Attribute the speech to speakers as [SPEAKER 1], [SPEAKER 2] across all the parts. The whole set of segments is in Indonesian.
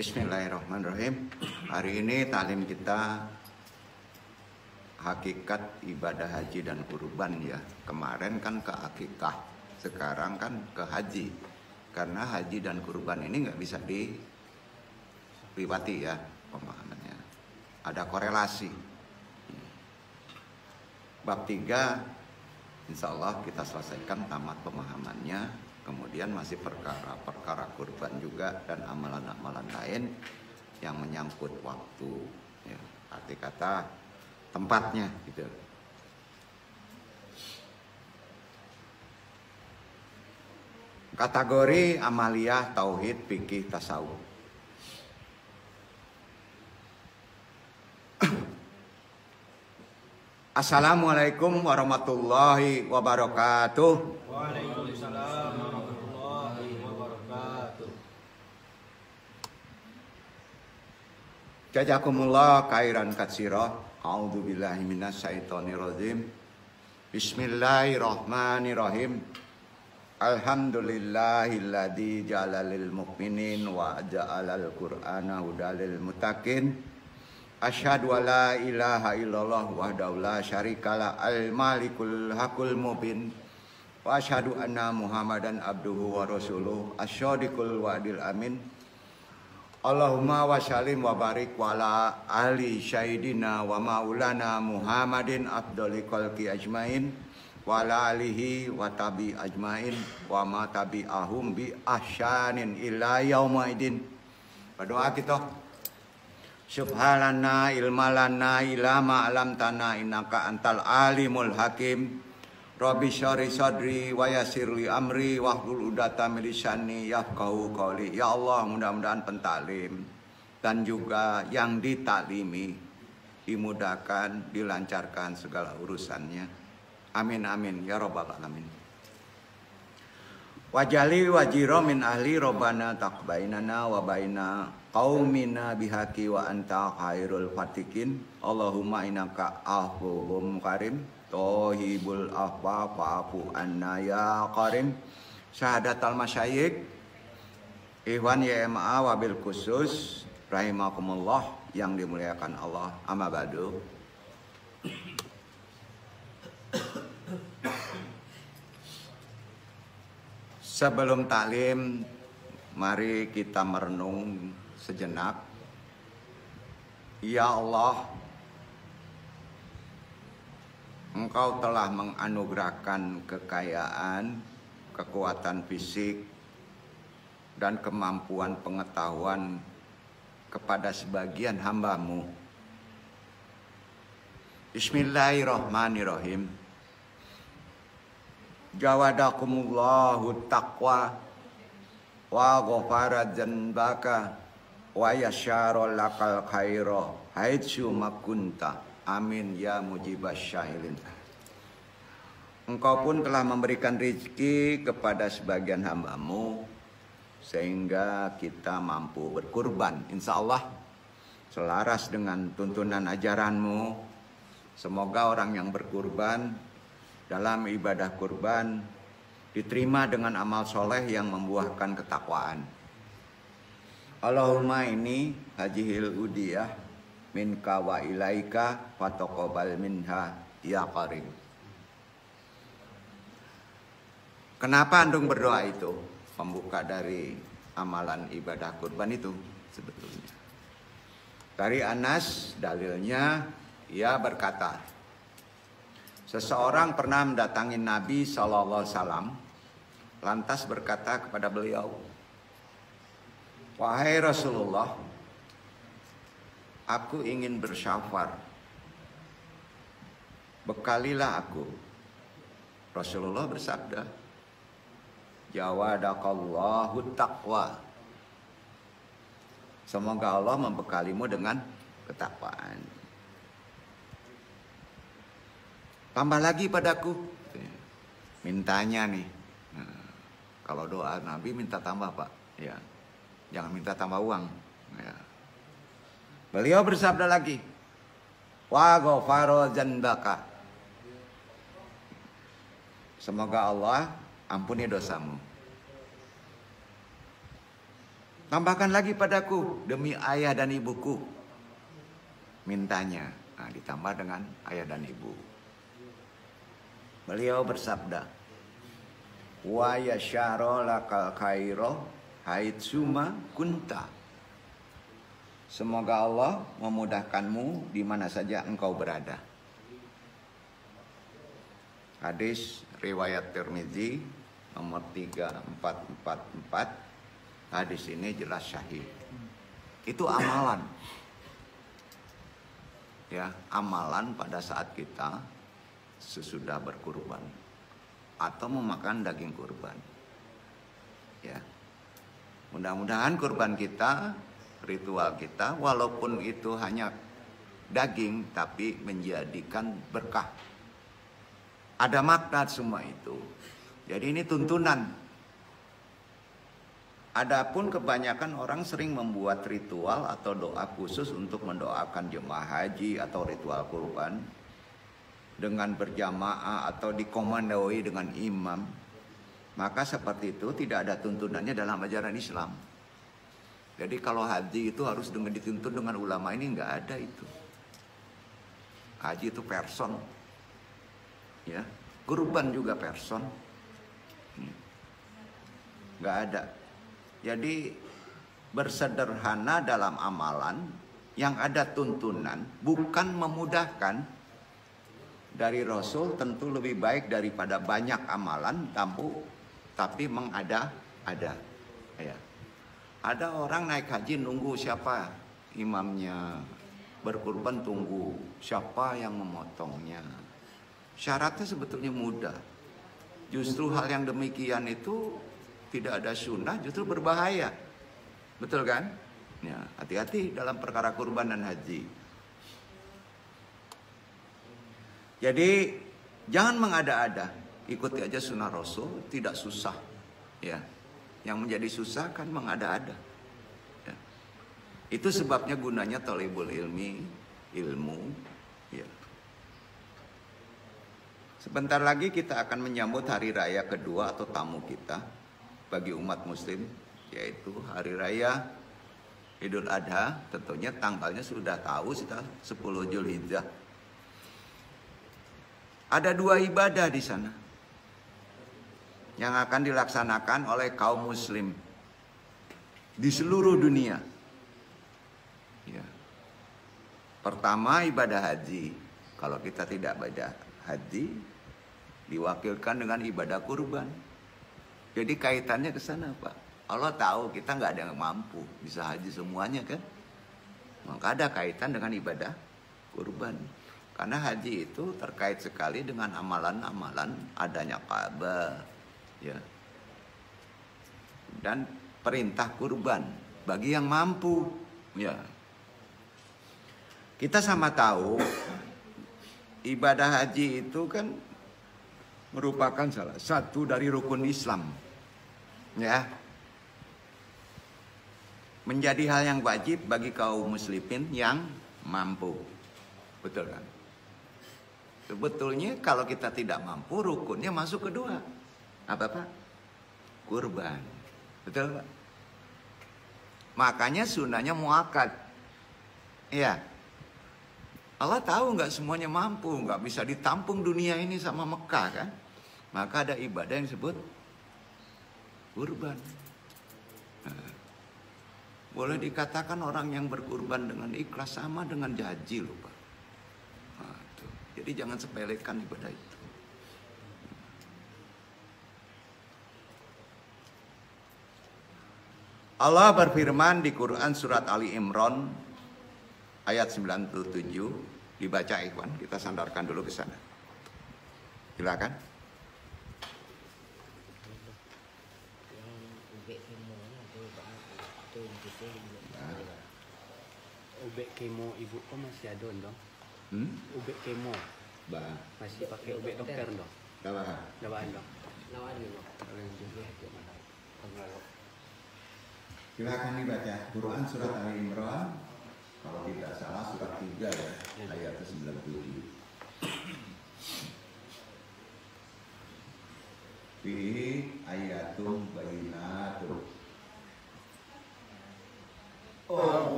[SPEAKER 1] Bismillahirrahmanirrahim. Hari ini taklim kita hakikat ibadah haji dan kurban ya. Kemarin kan ke akikah, sekarang kan ke haji. Karena haji dan kurban ini nggak bisa diliwati ya pemahamannya. Ada korelasi. Bab 3 insya Allah kita selesaikan tamat pemahamannya. Kemudian masih perkara-perkara kurban juga dan amalan-amalan lain yang menyangkut waktu ya, arti kata tempatnya gitu. Kategori amaliyah, tauhid, fikih, tasawuf. Assalamualaikum warahmatullahi wabarakatuh.
[SPEAKER 2] Waalaikumsalam warahmatullahi wabarakatuh.
[SPEAKER 1] Jazakumullah khairan katsira. A'udzubillahi minasyaitonirrajim. Bismillahirrahmanirrahim. Alhamdulillahilladzi ja'ala lil mu'minin wa ja'alal qur'ana hudalil muttaqin. Asyhadu an la ilaha illallah wahdahu la syarikalah al-malikul hakul mubin wa asyhadu anna muhammadan abduhu wa rasuluh asyadiqul wa'dil amin. Allahumma wa sallim wa barik wa ala ali syahidina wa maulana muhammadin afdhali khalqi ajmain wa ala alihi wa tabi ajmain wa ma tabi'ahum bi ahsanin ila yaumaidin. Berdoa kita. Subhanallah ilmalana ilama alam tanah innaka antal alimul hakim. Rabbi syari sadri wa yasirli amri wahlul udata milisani yafqahu qawli. Ya Allah, mudah-mudahan pentalim dan juga yang ditaklimi dimudahkan, dilancarkan segala urusannya. Amin amin ya rabbal alamin. Wajali wajiro min ahli robbana taqbainana wa baina qaumina bihaqi wa anta khairul fatikin. Allahumma innaka afuwwum karim tohibul afwa fa'fu anna ya karim. Syahadatal masyayikh Ikhwan YMA wabil khusus rahimakumullah yang dimuliakan Allah, amma ba'du. Sebelum taklim, mari kita merenung sejenak. Ya Allah, Engkau telah menganugerahkan kekayaan, kekuatan fisik, dan kemampuan pengetahuan kepada sebagian hamba-Mu. Bismillahirrahmanirrahim. Jawadakumullahu taqwa wa ghafara dzanbaka wa yasyara lakal khaira haitsu makunta. Amin ya mujibas syahilin. Engkau pun telah memberikan rezeki kepada sebagian hamba-Mu sehingga kita mampu berkurban, insya Allah selaras dengan tuntunan ajaran-Mu. Semoga orang yang berkurban dalam ibadah kurban diterima dengan amal soleh yang membuahkan ketakwaan. Allahumma ini hajihil udiyah minka wa ilaika fataqabbal minha ya karim. Kenapa antum berdoa itu? Pembuka dari amalan ibadah kurban itu sebetulnya. Dari Anas dalilnya ia berkata, seseorang pernah mendatangi Nabi SAW, lantas berkata kepada beliau, wahai Rasulullah, aku ingin bersyafar, bekalilah aku. Rasulullah bersabda, jawadakallahu taqwa. Semoga Allah membekalimu dengan ketakwaan. Tambah lagi padaku, mintanya nih. Nah, kalau doa Nabi minta tambah Pak, ya, jangan minta tambah uang. Ya. Beliau bersabda lagi, wa ghafara dzanbaka. Semoga Allah ampuni dosamu. Tambahkan lagi padaku demi ayah dan ibuku. Mintanya. Nah, ditambah dengan ayah dan ibu. Beliau bersabda, wa yasyara lakal khairo haitsuma kunta. Semoga Allah memudahkanmu di mana saja engkau berada. Hadis riwayat Tirmizi nomor 3444. Hadis ini jelas sahih. Itu amalan. Ya, amalan pada saat kita sesudah berkurban atau memakan daging kurban. Ya. Mudah-mudahan kurban kita, ritual kita, walaupun itu hanya daging tapi menjadikan berkah. Ada makna semua itu. Jadi ini tuntunan. Adapun kebanyakan orang sering membuat ritual atau doa khusus untuk mendoakan jemaah haji atau ritual kurban dengan berjamaah atau dikomandoi dengan imam. Maka seperti itu tidak ada tuntunannya dalam ajaran Islam. Jadi kalau haji itu harus dituntun dengan ulama, ini nggak ada itu. Haji itu person, ya. Kurban juga person, nggak ada. Jadi bersederhana dalam amalan yang ada tuntunan, bukan memudahkan. Dari Rasul tentu lebih baik daripada banyak amalan tapi mengada-ada. Ya. Ada orang naik haji nunggu siapa imamnya, berkurban tunggu siapa yang memotongnya. Syaratnya sebetulnya mudah. Justru hal yang demikian itu tidak ada sunnah, justru berbahaya. Betul kan? Ya, hati-hati dalam perkara kurban dan haji. Jadi jangan mengada-ada, ikuti aja sunnah Rasul, tidak susah. Ya, yang menjadi susah kan mengada-ada. Ya. Itu sebabnya gunanya thalibul ilmu. Ya. Sebentar lagi kita akan menyambut hari raya kedua atau tamu kita bagi umat muslim, yaitu hari raya Idul Adha. Tentunya tanggalnya sudah tahu, sudah 10 Zulhijjah. Ada 2 ibadah di sana yang akan dilaksanakan oleh kaum muslim di seluruh dunia. Ya. Pertama, ibadah haji. Kalau kita tidak ibadah haji, diwakilkan dengan ibadah kurban. Jadi kaitannya ke sana, Pak. Allah tahu kita nggak ada yang mampu bisa haji semuanya kan. Maka ada kaitan dengan ibadah kurban. Karena haji itu terkait sekali dengan amalan-amalan adanya Ka'bah, ya. Dan perintah kurban bagi yang mampu, ya. Kita sama tahu ibadah haji itu kan merupakan salah satu dari rukun Islam, ya. Menjadi hal yang wajib bagi kaum muslimin yang mampu. Betul kan? Sebetulnya kalau kita tidak mampu, rukunnya masuk kedua. Apa Pak? Kurban. Betul Pak? Makanya sunnahnya muakkad. Iya. Allah tahu nggak semuanya mampu, nggak bisa ditampung dunia ini sama Mekah kan? Maka ada ibadah yang disebut kurban. Nah, boleh dikatakan orang yang berkurban dengan ikhlas sama dengan haji loh Pak. Nah, tuh. Jadi jangan sepelekan ibadah itu. Allah berfirman di Quran surat Ali Imran ayat 97. Dibaca ikhwan, kita sandarkan dulu ke sana. Silakan.
[SPEAKER 3] Ubek kemo ibu kok masih ada dong? Ubek kemo masih pakai ubek dokter dong? Dawaan dong.
[SPEAKER 1] Silakan dibaca Quran surat Ali Imran, kalau tidak salah surat 3 ya, ayat 97. Fihi ayatum bayyinatun.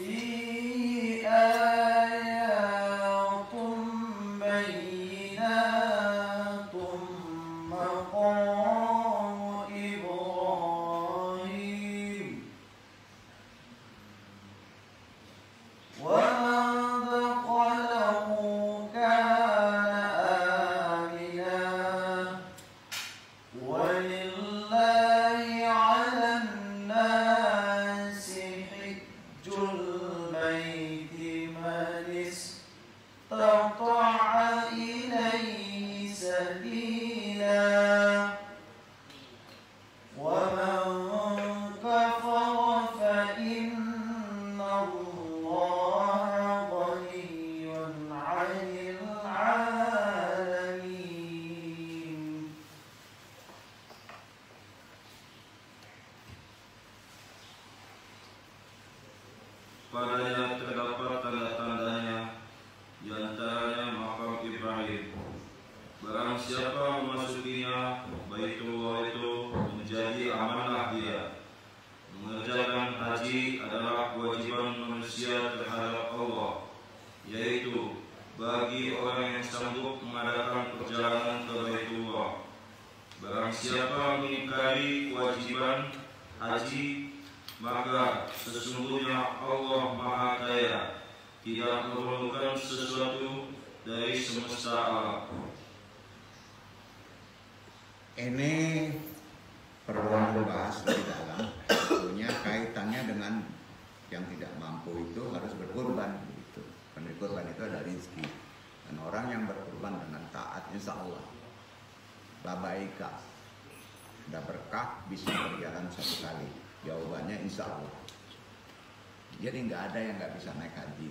[SPEAKER 4] فيه آيات بينات مقام إبراهيم ومن دخله كان آمنا ولله على الناس حج البيت من استطاع إليه سبيلا ومن كفر فإن الله غني عن العالمين.
[SPEAKER 5] Padanya terdapat tanda-tandanya, di antaranya makam Ibrahim. Barang siapa memasukinya, Baitullah itu menjadi amanah dia. Mengerjakan haji adalah kewajiban manusia terhadap Allah, yaitu bagi orang yang sanggup mengadakan perjalanan ke Baitullah. Barang siapa mengingkari kewajiban haji, maka sesungguhnya Allah Maha Kaya, tidak memerlukan sesuatu dari semesta alam.
[SPEAKER 1] Ini perlu dibahas lebih dalam. Tentunya kaitannya dengan yang tidak mampu itu harus berkorban. Gitu. Berkorban itu ada rezeki. Dan orang yang berkorban dengan taat, insya Allah labaika, sudah berkah, bisa berjalan satu kali. Jawabannya insya Allah. Jadi nggak ada yang nggak bisa naik haji.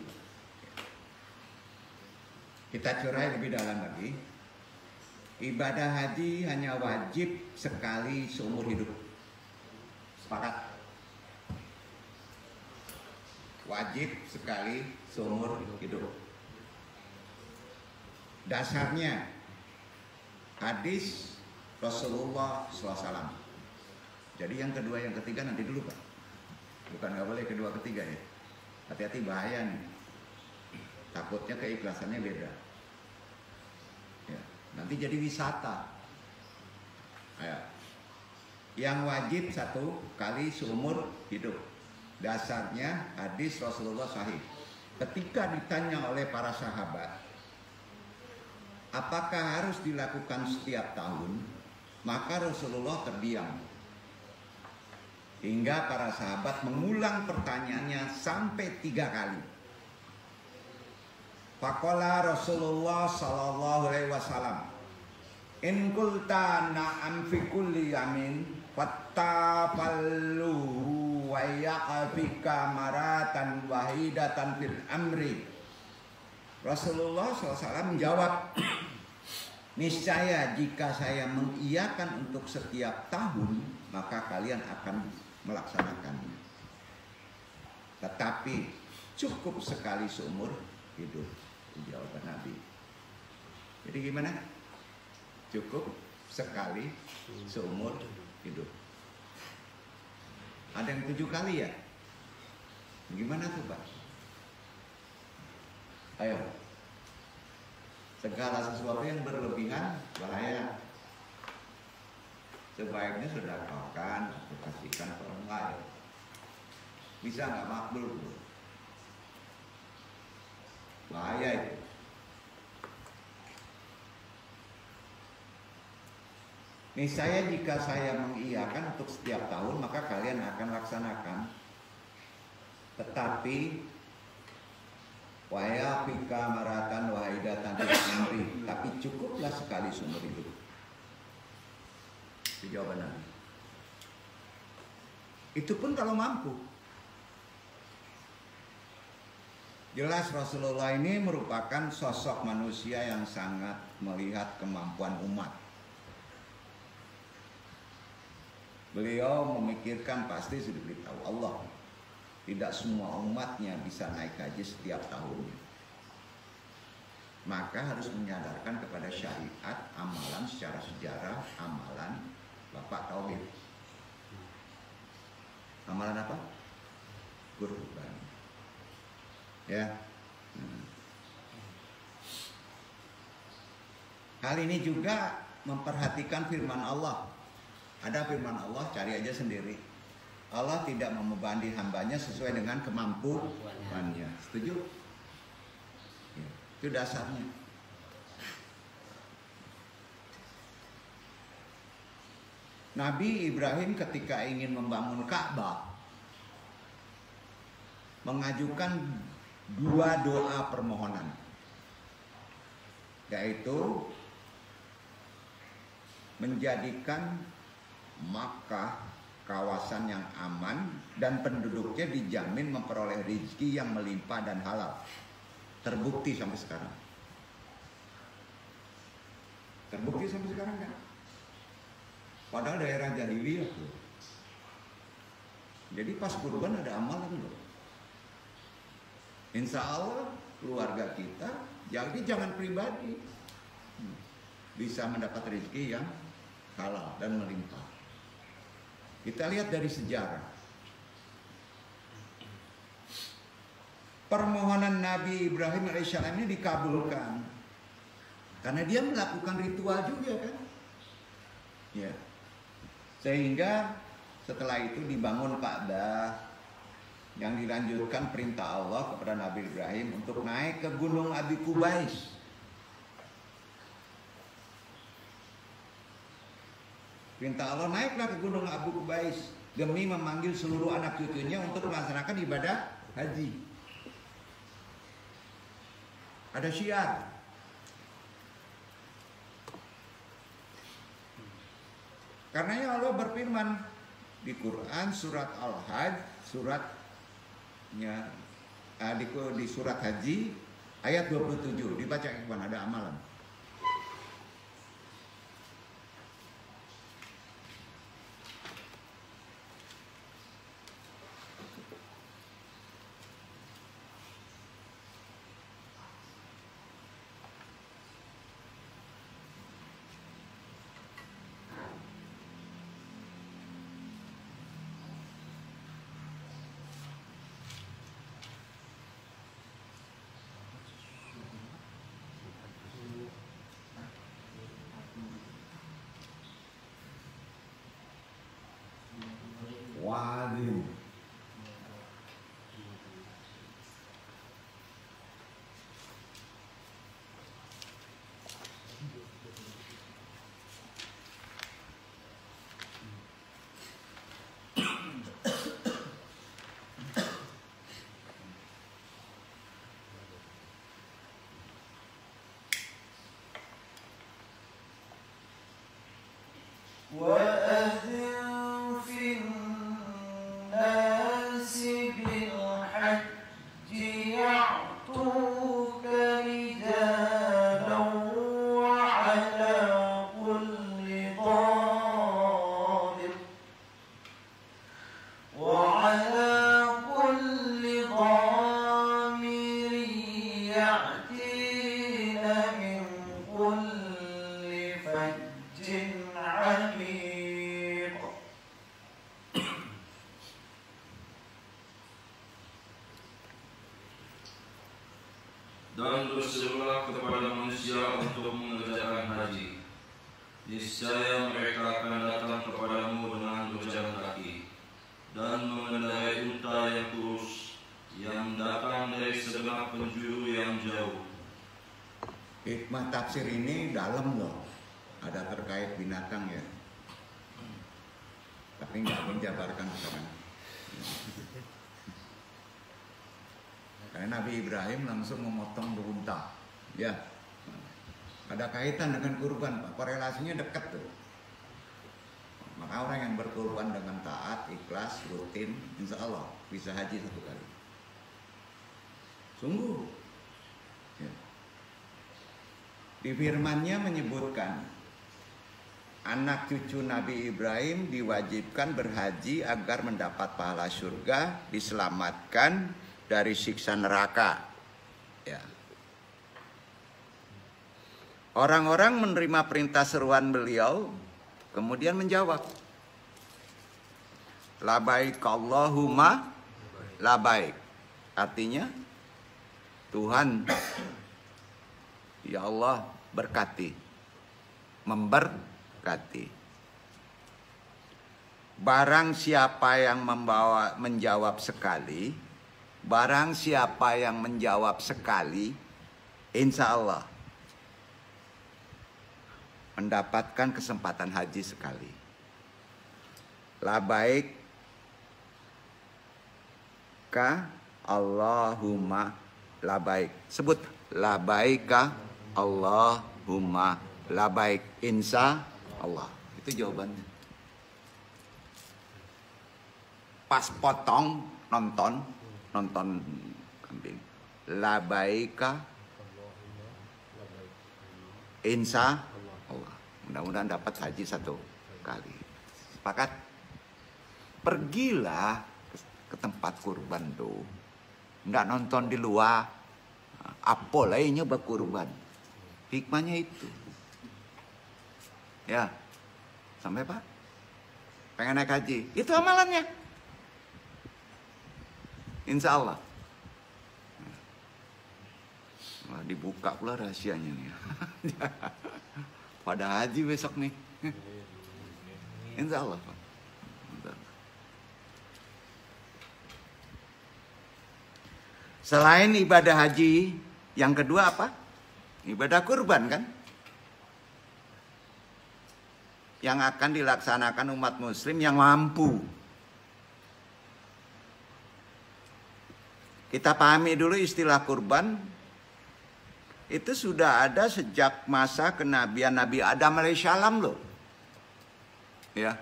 [SPEAKER 1] Kita curai lebih dalam lagi. Ibadah haji hanya wajib sekali seumur hidup. Sepakat? Wajib sekali seumur hidup. Dasarnya hadis Rasulullah SAW. Jadi yang kedua, yang ketiga nanti dulu Pak. Bukan nggak boleh kedua ketiga ya. Hati-hati bahaya nih. Takutnya keikhlasannya beda. Ya, nanti jadi wisata. Ayo. Yang wajib satu kali seumur hidup. Dasarnya hadis Rasulullah sahih. Ketika ditanya oleh para sahabat, apakah harus dilakukan setiap tahun? Maka Rasulullah terdiam. Hingga para sahabat mengulang pertanyaannya sampai 3 kali. Faqala Rasulullah sallallahu alaihi wasallam, in qulta na'am fi kulli yamin fattafalluhu wa yaqfika maratan wahidatan fil amri. Rasulullah SAW menjawab, niscaya jika saya mengiyakan untuk setiap tahun, maka kalian akan melaksanakannya. Tetapi cukup sekali seumur hidup. Jawaban Nabi. Jadi gimana? Cukup sekali seumur hidup. Ada yang 7 kali ya? Gimana tuh Pak? Ayo. Segala sesuatu yang berlebihan bahaya. Sebaiknya sedekahkan atau kasihkan ke orang lain. Bisa nggak makbul? Bahaya itu. Niscaya jika saya mengiyakan untuk setiap tahun, maka kalian akan laksanakan. Tetapi waya pika maratan wahidatan amri, tapi cukuplah sekali seumur hidup. Itu jawaban Nabi. Itu pun kalau mampu. Jelas Rasulullah ini merupakan sosok manusia yang sangat melihat kemampuan umat. Beliau memikirkan, pasti sudah diberitahu Allah, tidak semua umatnya bisa naik haji setiap tahunnya. Maka harus menyadarkan kepada syariat, amalan secara sejarah, amalan Bapak Tauhid. Amalan apa? Kurban. Ya. Hal ini juga memperhatikan firman Allah. Ada firman Allah, cari aja sendiri. Allah tidak membebani hambanya sesuai dengan kemampuannya. Setuju? Ya, itu dasarnya. Nabi Ibrahim ketika ingin membangun Ka'bah mengajukan 2 doa permohonan, yaitu menjadikan Makkah kawasan yang aman dan penduduknya dijamin memperoleh rezeki yang melimpah dan halal. Terbukti sampai sekarang. Terbukti sampai sekarang kan? Padahal daerah jahiliyah tuh. Jadi pas kurban ada amalan loh. Insya Allah keluarga kita, jadi jangan pribadi, bisa mendapat rezeki yang halal dan melimpah. Kita lihat dari sejarah. Permohonan Nabi Ibrahim alaihissalam ini dikabulkan karena dia melakukan ritual juga kan. Ya. Sehingga setelah itu dibangun Ka'bah, yang dilanjutkan perintah Allah kepada Nabi Ibrahim untuk naik ke Gunung Abi Qubais. Perintah Allah, naiklah ke Gunung Abu Qubais demi memanggil seluruh anak cucunya untuk melaksanakan ibadah haji. Ada syiar. Karenanya Allah berfirman di Quran surat Al-Hajj, di surat Haji ayat 27, dibaca ikhwan, ada amalan. Waduh.
[SPEAKER 4] وأذن في الناس بالحج يعتوك رجالا وعلى كل ضامر يأتين من كل فج عميق.
[SPEAKER 5] Dan berserulah kepada manusia untuk mengerjakan haji. Niscaya mereka akan datang kepadamu dengan berjalan kaki dan mengendarai unta yang kurus yang datang dari segenap penjuru yang jauh.
[SPEAKER 1] Hikmah tafsir ini dalam loh, ada terkait binatang ya, tapi nggak menjabarkan sekarang. Karena Nabi Ibrahim langsung memotong unta, ya, ada kaitan dengan kurban, Pak. Korelasinya dekat tuh. Maka orang yang berkurban dengan taat, ikhlas, rutin, insya Allah bisa haji 1 kali. Sungguh. Ya. Di firman-Nya menyebutkan anak cucu Nabi Ibrahim diwajibkan berhaji agar mendapat pahala surga, diselamatkan dari siksa neraka. Ya. Orang-orang menerima perintah seruan beliau, kemudian menjawab, labaik Allahumma labaik. Artinya, Tuhan, ya Allah berkati, memberkati. Barang siapa yang menjawab sekali, barang siapa yang menjawab sekali, insya Allah mendapatkan kesempatan haji sekali. Labaik ka Allahumma labaik. Sebut labaika Allahumma labaik. Insya Allah. Itu jawabannya. Pas potong nonton kambing. Labaika insya Allah. Mudah-mudahan dapat haji 1 kali. Sepakat? Pergilah ke tempat kurban tuh. Nggak nonton di luar. Apa lainnya berkurban. Hikmahnya itu. Ya. Sampai Pak? Pengen naik haji. Itu amalannya. Insya Allah. Wah, dibuka pula rahasianya nih. Pada haji besok nih. Insya Allah Pak. Selain ibadah haji, yang kedua apa? Ibadah kurban kan? Yang akan dilaksanakan umat muslim yang mampu. Kita pahami dulu istilah kurban. Itu sudah ada sejak masa kenabian Nabi Adam alaihissalam loh. Ya.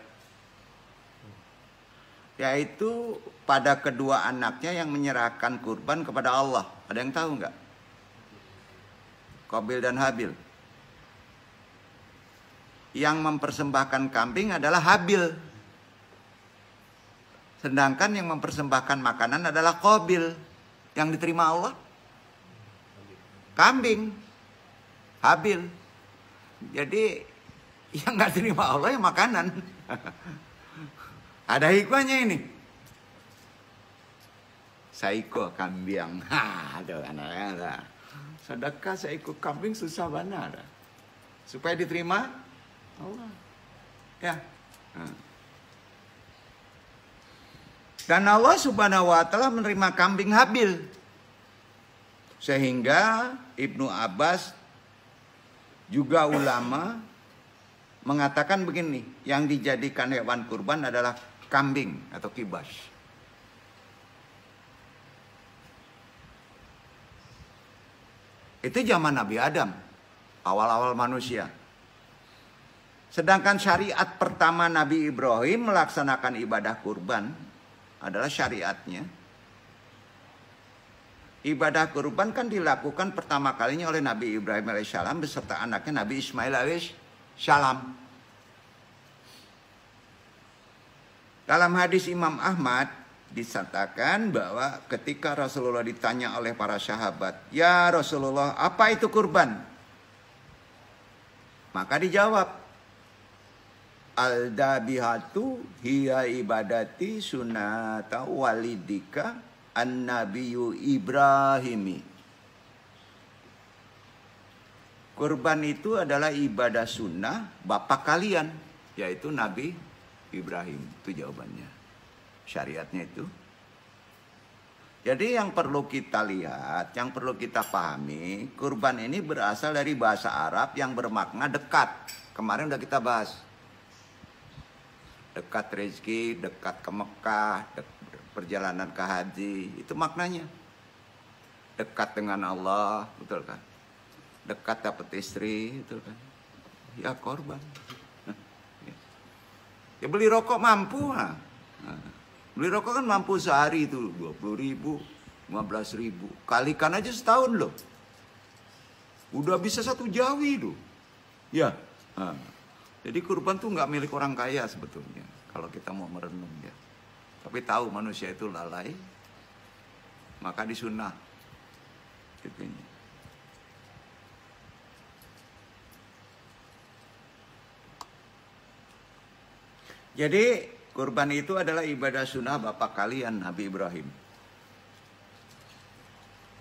[SPEAKER 1] Yaitu pada kedua anaknya yang menyerahkan kurban kepada Allah. Ada yang tahu nggak? Qabil dan Habil. Yang mempersembahkan kambing adalah Habil. Sedangkan yang mempersembahkan makanan adalah Qabil. Yang diterima Allah kambing, Habil. Jadi yang nggak terima Allah yang makanan. Ada hikmahnya ini. Saiko kambing. Aduh anak-anak. Sedekah saiko kambing susah banget. Supaya diterima Allah. Ya. Dan Allah Subhanahu wa taala menerima kambing Habil. Sehingga Ibnu Abbas juga ulama mengatakan begini, yang dijadikan hewan kurban adalah kambing atau kibas. Itu zaman Nabi Adam, awal-awal manusia. Sedangkan syariat pertama Nabi Ibrahim melaksanakan ibadah kurban adalah syariatnya. Ibadah kurban kan dilakukan pertama kalinya oleh Nabi Ibrahim alaihissalam beserta anaknya Nabi Ismail alaihissalam. Dalam hadis Imam Ahmad disatakan bahwa ketika Rasulullah ditanya oleh para sahabat, "Ya Rasulullah, apa itu kurban?" Maka dijawab, "Al-dabihatu hiya ibadati sunata walidika an-nabiyyu Ibrahimi." Kurban itu adalah ibadah sunnah bapak kalian, yaitu Nabi Ibrahim. Itu jawabannya. Syariatnya itu. Jadi yang perlu kita lihat, yang perlu kita pahami, kurban ini berasal dari bahasa Arab yang bermakna dekat. Kemarin udah kita bahas. Dekat rezeki, dekat ke Mekah, perjalanan ke haji, itu maknanya. Dekat dengan Allah, betul kan? Dekat dapat istri, betul kan? Ya korban. Ya beli rokok mampu, ha? Beli rokok kan mampu sehari itu 20.000, 15.000. Kalikan aja setahun loh. Udah bisa 1 jawi loh. Ya. Jadi kurban tuh nggak milik orang kaya sebetulnya. Kalau kita mau merenung ya. Tapi tahu manusia itu lalai, maka disunah. Gitu. Jadi kurban itu adalah ibadah sunnah bapak kalian Nabi Ibrahim.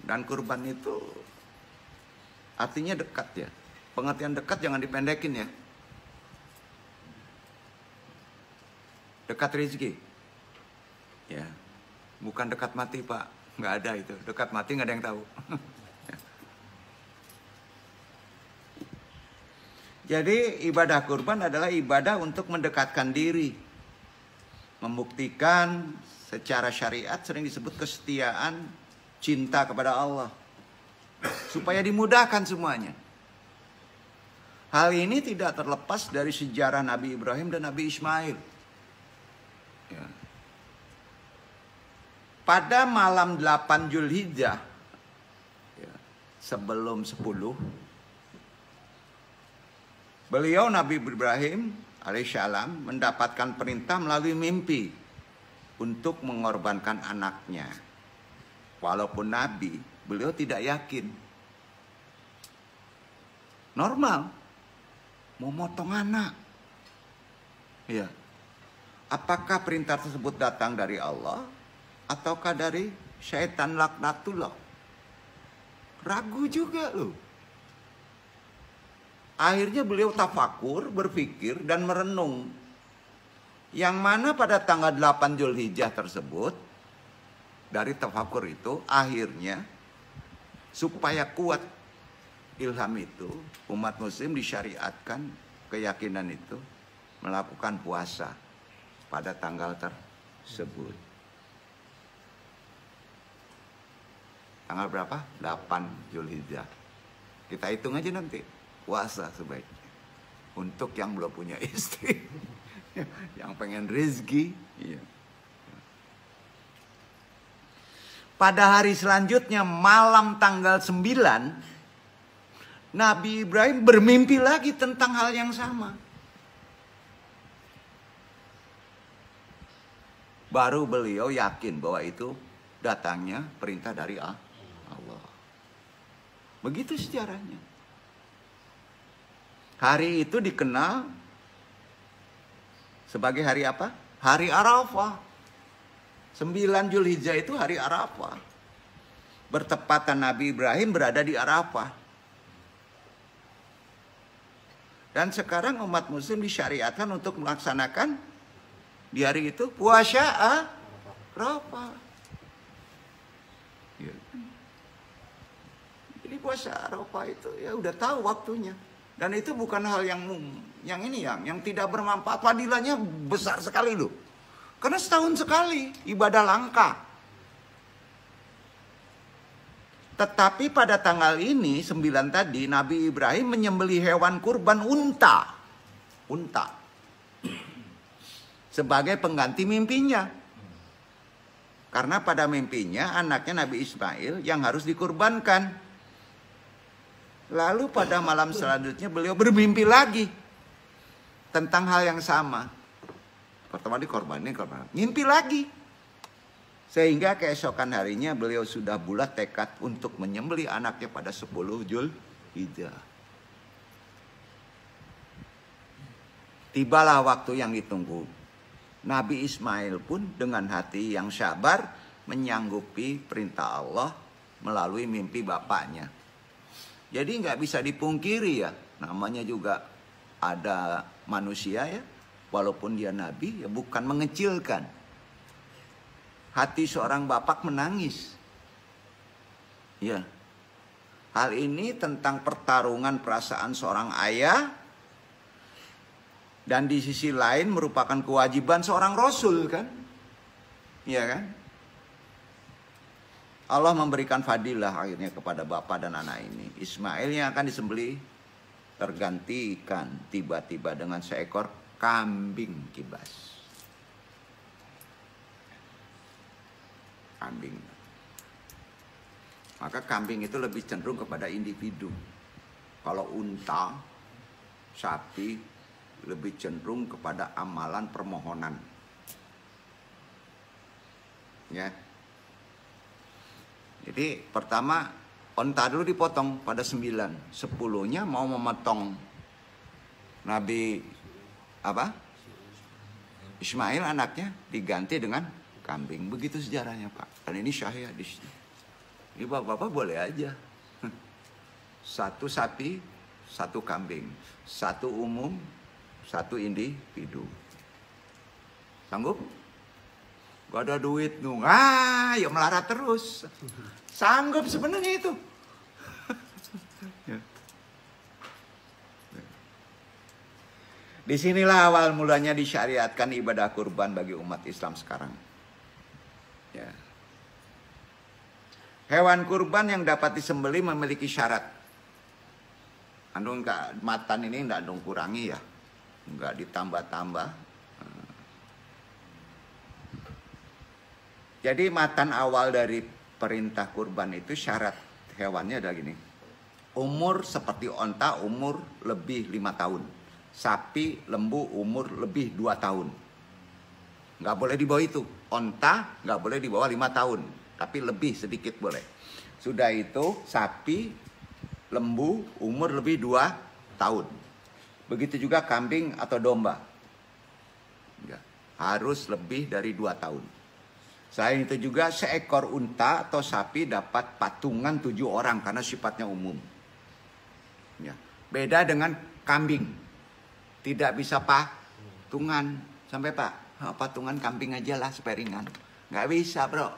[SPEAKER 1] Dan kurban itu artinya dekat ya. Pengertian dekat jangan dipendekin ya. Dekat rezeki. Ya. Bukan dekat mati, Pak. Nggak ada itu. Dekat mati nggak ada yang tahu. Jadi ibadah kurban adalah ibadah untuk mendekatkan diri. Membuktikan secara syariat sering disebut kesetiaan cinta kepada Allah. Supaya dimudahkan semuanya. Hal ini tidak terlepas dari sejarah Nabi Ibrahim dan Nabi Ismail. Ya. Pada malam 8 Zulhijjah, ya, sebelum 10, beliau Nabi Ibrahim alaihissalam mendapatkan perintah melalui mimpi untuk mengorbankan anaknya. Walaupun Nabi, beliau tidak yakin. Normal, mau motong anak. Ya. Apakah perintah tersebut datang dari Allah ataukah dari syaitan laknatullah? Ragu juga loh. Akhirnya beliau tafakur, berpikir dan merenung. Yang mana pada tanggal 8 Zulhijjah tersebut, dari tafakur itu, akhirnya supaya kuat ilham itu, umat muslim disyariatkan keyakinan itu, melakukan puasa pada tanggal tersebut. Tanggal berapa? 8 Zulhijjah. Kita hitung aja nanti. Puasa sebaiknya. Untuk yang belum punya istri. Yang pengen rezeki. Iya. Pada hari selanjutnya, malam tanggal 9, Nabi Ibrahim bermimpi lagi tentang hal yang sama. Baru beliau yakin bahwa itu datangnya perintah dari Allah. Begitu sejarahnya. Hari itu dikenal sebagai hari apa? Hari Arafah. 9 Zulhijjah itu hari Arafah. Bertepatan Nabi Ibrahim berada di Arafah. Dan sekarang umat muslim disyariatkan untuk melaksanakan di hari itu puasa Arafah. Ya. Jadi puasa Arafah itu ya udah tahu waktunya. Dan itu bukan hal yang tidak bermanfaat. Fadilahnya besar sekali loh. Karena setahun sekali ibadah langka. Tetapi pada tanggal ini 9 tadi Nabi Ibrahim menyembelih hewan kurban unta. Sebagai pengganti mimpinya. Karena pada mimpinya anaknya Nabi Ismail yang harus dikurbankan. Lalu pada malam selanjutnya beliau bermimpi lagi tentang hal yang sama. Pertama dikorbanin, mimpi lagi. Sehingga keesokan harinya beliau sudah bulat tekad untuk menyembelih anaknya pada 10 Zulhijjah. Tibalah waktu yang ditunggu. Nabi Ismail pun dengan hati yang sabar menyanggupi perintah Allah melalui mimpi bapaknya. Jadi nggak bisa dipungkiri ya, namanya juga ada manusia ya, walaupun dia nabi ya bukan mengecilkan. Hati seorang bapak menangis. Ya. Hal ini tentang pertarungan perasaan seorang ayah dan di sisi lain merupakan kewajiban seorang rasul kan? Iya kan? Allah memberikan fadilah akhirnya kepada bapak dan anak ini. Ismail yang akan disembelih tergantikan tiba-tiba dengan seekor kambing kibas. Kambing. Maka kambing itu lebih cenderung kepada individu. Kalau unta, sapi lebih cenderung kepada amalan permohonan. Ya. Jadi pertama onta dulu dipotong pada 9. 10-nya mau memotong Nabi Ismail anaknya diganti dengan kambing. Begitu sejarahnya Pak. Dan ini syahid di sini. Ini bapak-bapak boleh aja. Satu sapi, satu kambing. Satu umum, satu individu. Sanggup? Gak ada duit nu. Ya melarat terus. Sanggup sebenarnya itu. Disinilah awal mulanya disyariatkan ibadah kurban bagi umat Islam sekarang. Ya. Hewan kurban yang dapat disembelih memiliki syarat. Andung matan ini tidak andung kurangi ya, nggak ditambah-tambah. Jadi matan awal dari perintah kurban itu syarat hewannya adalah gini. Umur seperti onta, umur lebih 5 tahun. Sapi, lembu umur lebih 2 tahun. Nggak boleh di bawah itu. Onta nggak boleh di bawah 5 tahun. Tapi lebih sedikit boleh. Sudah itu sapi, lembu umur lebih 2 tahun. Begitu juga kambing atau domba. Ya, harus lebih dari 2 tahun. Selain itu juga seekor unta atau sapi dapat patungan 7 orang karena sifatnya umum. Ya. Beda dengan kambing. Tidak bisa patungan. Sampai pak, patungan kambing aja lah supaya ringan. Nggak bisa bro.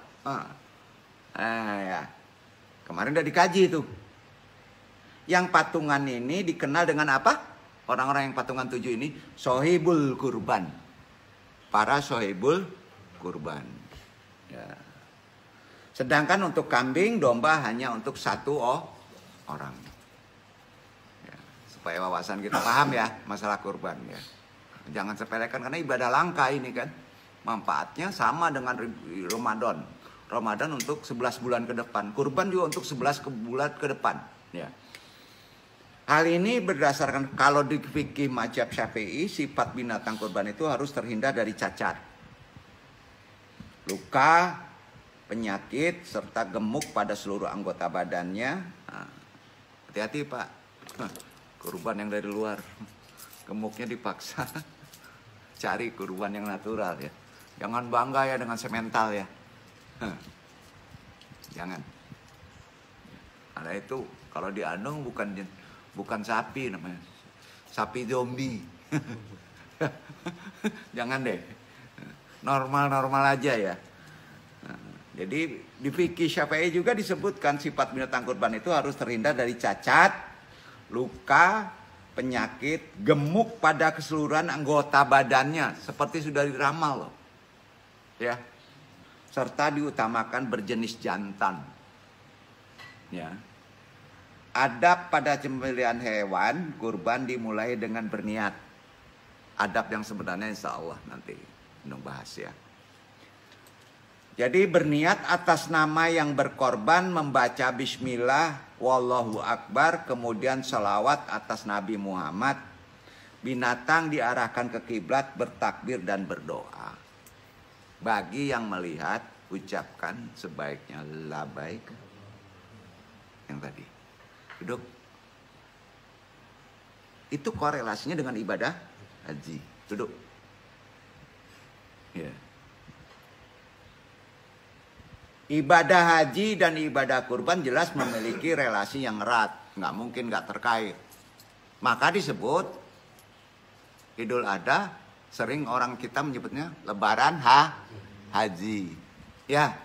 [SPEAKER 1] Ya. Kemarin udah dikaji itu. Yang patungan ini dikenal dengan apa? Orang-orang yang patungan 7 ini sohibul kurban. Para sohibul kurban. Ya. Sedangkan untuk kambing, domba hanya untuk 1 orang. Ya. Supaya wawasan kita paham ya masalah kurban ya. Jangan sepelekan karena ibadah langka ini kan. Manfaatnya sama dengan Ramadan. Ramadan untuk 11 bulan ke depan. Kurban juga untuk 11 bulan ke depan. Ya. Hal ini berdasarkan kalau di fikih mazhab Syafi'i, sifat binatang kurban itu harus terhindar dari cacat, luka, penyakit, serta gemuk pada seluruh anggota badannya. Hati-hati pak, kurban yang dari luar, gemuknya dipaksa. Cari kurban yang natural ya. Jangan bangga ya dengan semental ya. Jangan. Karena itu kalau di Andong bukan sapi namanya. Sapi zombie. Jangan deh. Normal-normal aja ya. Jadi di fikih Syafi'i juga disebutkan sifat binatang kurban itu harus terhindar dari cacat, luka, penyakit, gemuk pada keseluruhan anggota badannya seperti sudah diramal loh. Ya. Serta diutamakan berjenis jantan. Ya. Adab pada pembelian hewan kurban dimulai dengan berniat. Adab yang sebenarnya insya Allah nanti bahas ya. Jadi berniat atas nama yang berkorban membaca bismillah, wallahu akbar, kemudian salawat atas Nabi Muhammad. Binatang diarahkan ke kiblat, bertakbir dan berdoa. Bagi yang melihat, ucapkan sebaiknya labaik. Yang tadi. Duduk. Itu korelasinya dengan ibadah haji. Duduk. Ya. Ibadah haji dan ibadah kurban jelas memiliki relasi yang erat. Nggak mungkin nggak terkait. Maka disebut Idul Adha, sering orang kita menyebutnya Lebaran haji. Ya.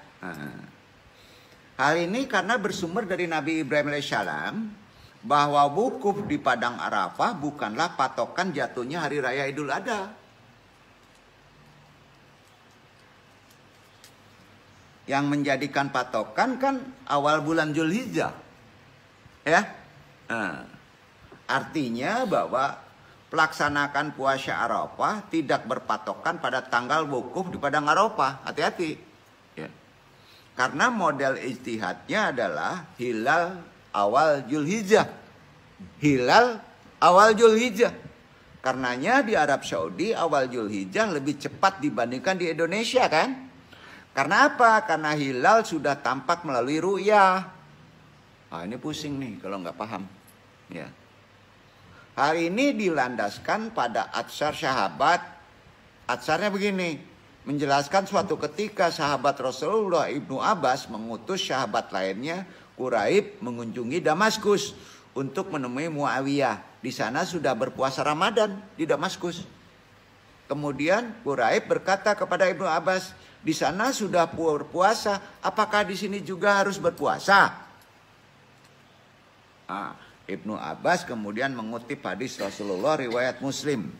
[SPEAKER 1] Hal ini karena bersumber dari Nabi Ibrahim alaihissalam bahwa wukuf di Padang Arafah bukanlah patokan jatuhnya hari raya Idul Adha. Yang menjadikan patokan kan awal bulan Zulhijjah. Ya. Artinya bahwa pelaksanakan puasa Arafah tidak berpatokan pada tanggal wukuf di Padang Arafah. Hati-hati. Ya. Karena model ijtihadnya adalah hilal awal Zulhijjah. Hilal awal Zulhijjah. Karenanya di Arab Saudi awal Zulhijjah lebih cepat dibandingkan di Indonesia kan? Karena apa? Karena hilal sudah tampak melalui ru'yah. Ini pusing nih kalau nggak paham. Ya. Hal ini dilandaskan pada atsar sahabat. Atsarnya begini. menjelaskan suatu ketika sahabat Rasulullah Ibnu Abbas mengutus sahabat lainnya, Quraib, mengunjungi Damaskus untuk menemui Muawiyah. Di sana sudah berpuasa Ramadan di Damaskus. Kemudian Quraib berkata kepada Ibnu Abbas, di sana sudah berpuasa, apakah di sini juga harus berpuasa? Ibnu Abbas kemudian mengutip hadis Rasulullah riwayat Muslim,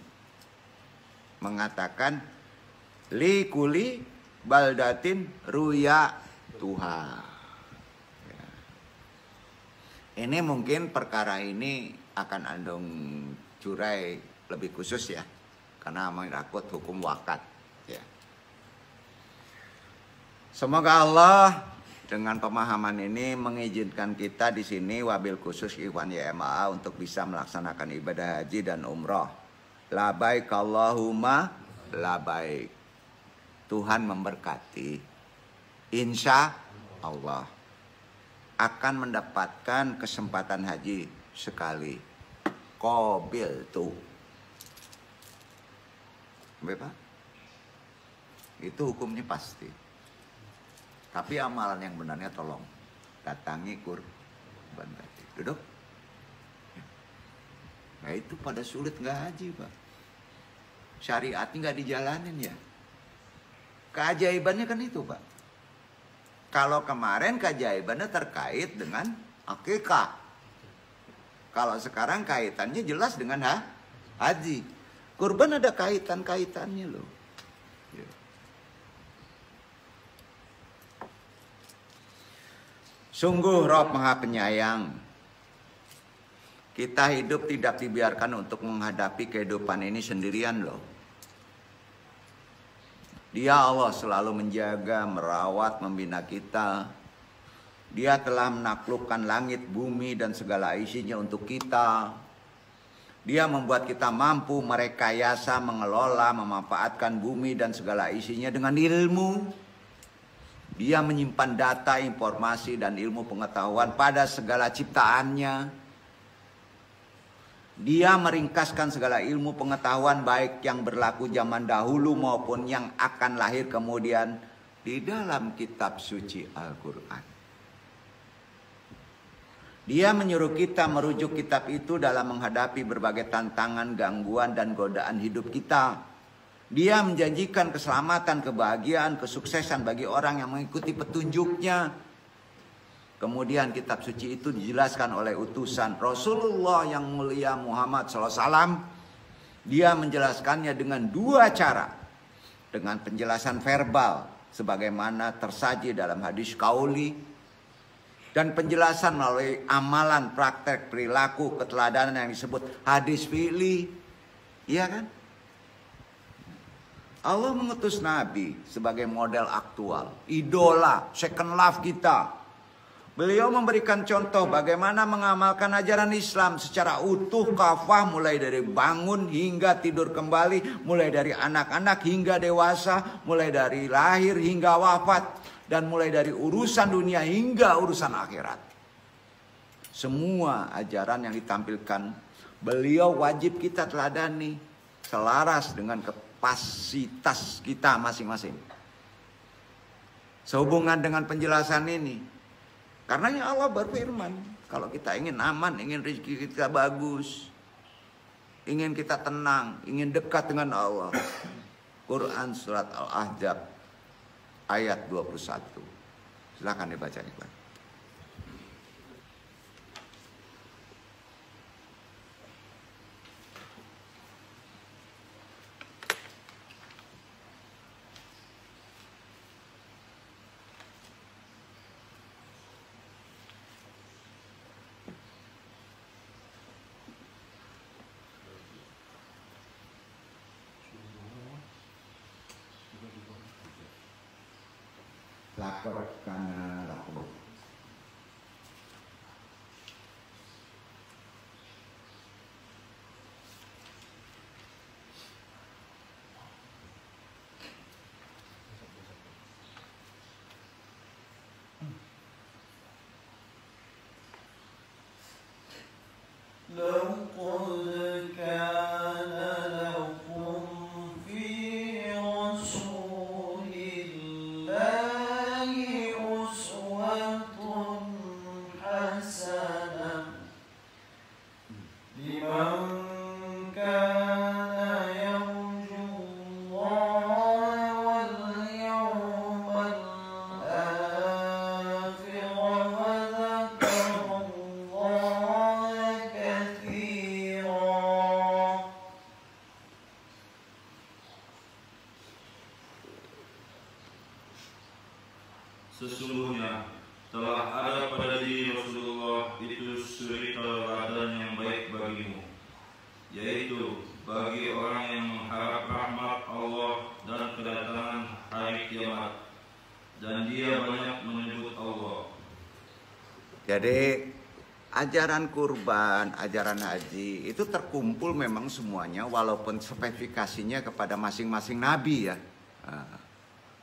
[SPEAKER 1] mengatakan li kuli baldatin ruya tuha. Ini mungkin perkara ini akan andong curai lebih khusus ya, karena menyangkut hukum wakat ya. Semoga Allah dengan pemahaman ini mengizinkan kita di sini wabil khusus Ikhwan YMAA untuk bisa melaksanakan ibadah haji dan umroh. Labaik Allahumma labaik. Tuhan memberkati. Insya Allah akan mendapatkan kesempatan haji sekali. Qabil tuh. Bapak? Itu hukumnya pasti. Tapi amalan yang benarnya tolong datangi kurban tadi. Duduk. Nah itu pada sulit nggak haji Pak. Syariatnya nggak dijalanin ya. Keajaibannya kan itu Pak. Kalau kemarin keajaibannya terkait dengan akikah. Kalau sekarang kaitannya jelas dengan haji. Kurban ada kaitan-kaitannya loh. Sungguh Rabb Maha Penyayang. Kita hidup tidak dibiarkan untuk menghadapi kehidupan ini sendirian loh. Dia Allah selalu menjaga, merawat, membina kita. Dia telah menaklukkan langit, bumi, dan segala isinya untuk kita. Dia membuat kita mampu merekayasa, mengelola, memanfaatkan bumi dan segala isinya dengan ilmu. Dia menyimpan data, informasi, dan ilmu pengetahuan pada segala ciptaannya. Dia meringkaskan segala ilmu pengetahuan baik yang berlaku zaman dahulu maupun yang akan lahir kemudian di dalam kitab suci Al-Quran. Dia menyuruh kita merujuk kitab itu dalam menghadapi berbagai tantangan, gangguan, dan godaan hidup kita. Dia menjanjikan keselamatan, kebahagiaan, kesuksesan bagi orang yang mengikuti petunjuknya. Kemudian kitab suci itu dijelaskan oleh utusan Rasulullah yang mulia Muhammad SAW. Dia menjelaskannya dengan dua cara. Dengan penjelasan verbal sebagaimana tersaji dalam hadis qauli. Dan penjelasan melalui amalan, praktek, perilaku, keteladanan yang disebut hadis fi'li. Iya kan? Allah mengutus Nabi sebagai model aktual, idola, second love kita. Beliau memberikan contoh bagaimana mengamalkan ajaran Islam secara utuh, kafah, mulai dari bangun hingga tidur kembali, mulai dari anak-anak hingga dewasa, mulai dari lahir hingga wafat, dan mulai dari urusan dunia hingga urusan akhirat. Semua ajaran yang ditampilkan, beliau wajib kita teladani, selaras dengan kapasitas kita masing-masing. Sehubungan dengan penjelasan ini, karenanya Allah berfirman, kalau kita ingin aman, ingin rezeki kita bagus, ingin kita tenang, ingin dekat dengan Allah, Quran surat Al-Ahzab ayat 21. Silakan dibaca Ikhwan. Lapor karena lapor.
[SPEAKER 4] لقد كان لكم في رسول liman kana yarju Allah wal yawmal akhir wa dzakara Allah katsira.
[SPEAKER 5] Sesungguhnya telah ada pada diri Rasulullah itu suri teladan yang baik bagimu, yaitu bagi orang yang mengharap rahmat Allah dan kedatangan hari kiamat, dan dia banyak menyebut Allah.
[SPEAKER 1] Jadi ajaran kurban, ajaran haji itu terkumpul memang semuanya, walaupun spesifikasinya kepada masing-masing nabi ya.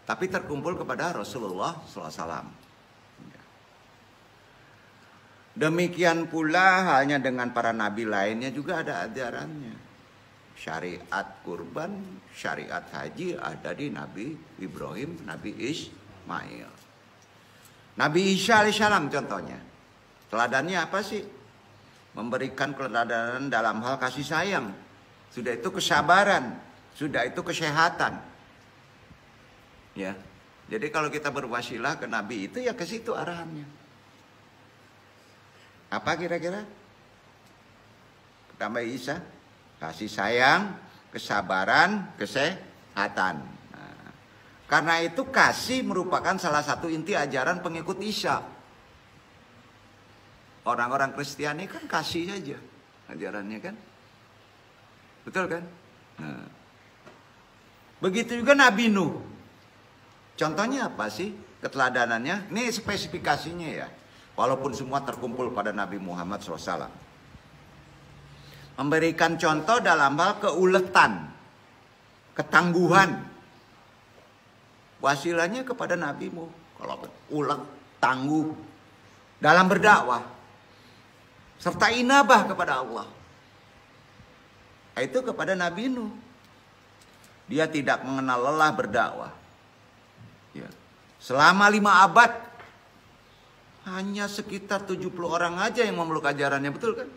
[SPEAKER 1] Tapi terkumpul kepada Rasulullah SAW. Demikian pula halnya dengan para nabi lainnya juga ada ajarannya. Syariat kurban, syariat haji ada di Nabi Ibrahim, Nabi Ismail. Nabi Isa alaihissalam contohnya. Teladannya apa sih? Memberikan keteladanan dalam hal kasih sayang. Sudah itu kesabaran, sudah itu kesehatan. Ya, jadi kalau kita berwasilah ke Nabi itu ya ke situ arahannya. Apa kira-kira? Tambah Isa, kasih sayang, kesabaran, kesehatan. Nah, karena itu kasih merupakan salah satu inti ajaran pengikut Isa. Orang-orang Kristiani kan kasih saja ajarannya kan, betul kan? Nah, begitu juga Nabi Nuh. Contohnya apa sih keteladanannya? Ini spesifikasinya ya. Walaupun semua terkumpul pada Nabi Muhammad SAW. Memberikan contoh dalam hal keuletan, ketangguhan. Wasilahnya kepada nabimu. Kalau ulet, tangguh dalam berdakwah. Serta inabah kepada Allah. Itu kepada Nabi Nuh. Dia tidak mengenal lelah berdakwah. Ya. Selama 5 abad hanya sekitar 70 orang aja yang memeluk ajarannya, betul kan?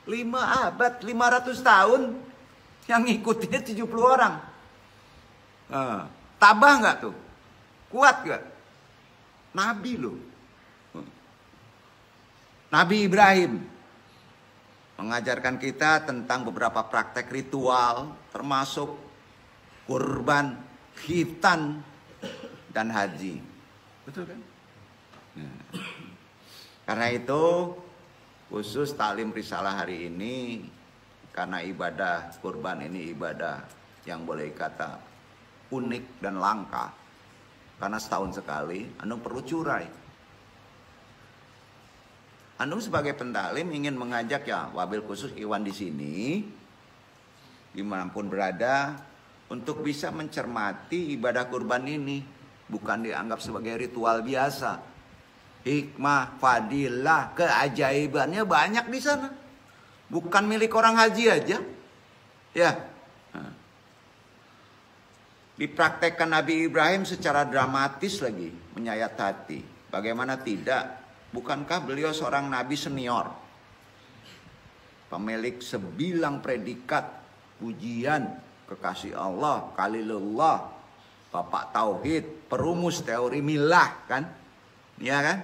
[SPEAKER 1] 5 abad, 500 tahun yang ngikutinnya 70 orang. Tabah nggak tuh? Kuat nggak? Nabi loh. Nabi Ibrahim mengajarkan kita tentang beberapa praktek ritual, termasuk kurban, khitan, dan haji. Betul kan? Nah, karena itu khusus taklim risalah hari ini, karena ibadah kurban ini ibadah yang boleh kata unik dan langka. Karena setahun sekali, Anung perlu curai. Anung sebagai pentaklim ingin mengajak ya, wabil khusus Iwan di sini, dimanapun berada, untuk bisa mencermati ibadah kurban ini. Bukan dianggap sebagai ritual biasa. Hikmah, fadilah, keajaibannya banyak di sana. Bukan milik orang haji aja. Ya. Dipraktekkan Nabi Ibrahim secara dramatis lagi, menyayat hati. Bagaimana tidak? Bukankah beliau seorang nabi senior? Pemilik sebilang predikat, pujian, kekasih Allah, Khalilullah, bapak tauhid, perumus teori milah kan? Ya kan?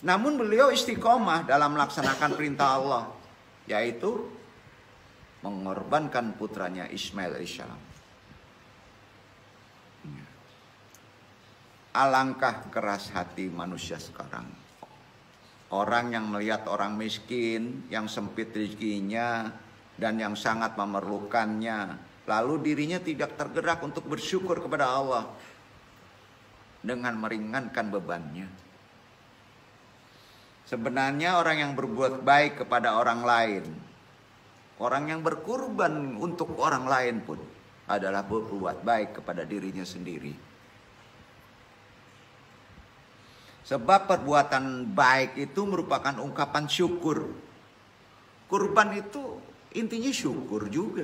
[SPEAKER 1] Namun beliau istiqomah dalam melaksanakan perintah Allah, yaitu mengorbankan putranya Ismail alaihissalam. Alangkah keras hati manusia sekarang. Orang yang melihat orang miskin, yang sempit rezekinya, dan yang sangat memerlukannya, lalu dirinya tidak tergerak untuk bersyukur kepada Allah dengan meringankan bebannya. Sebenarnya orang yang berbuat baik kepada orang lain, orang yang berkurban untuk orang lain pun adalah berbuat baik kepada dirinya sendiri. Sebab perbuatan baik itu merupakan ungkapan syukur. Kurban itu intinya syukur juga.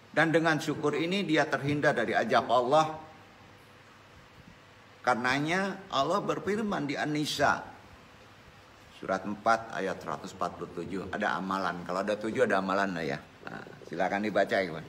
[SPEAKER 1] Dan dengan syukur ini dia terhindar dari azab Allah. Karenanya Allah berfirman di An-Nisa Surat 4 ayat 147. Ada amalan. Kalau ada 7 ada amalan lah ya. Nah, silakan dibaca ya, Ikhwan.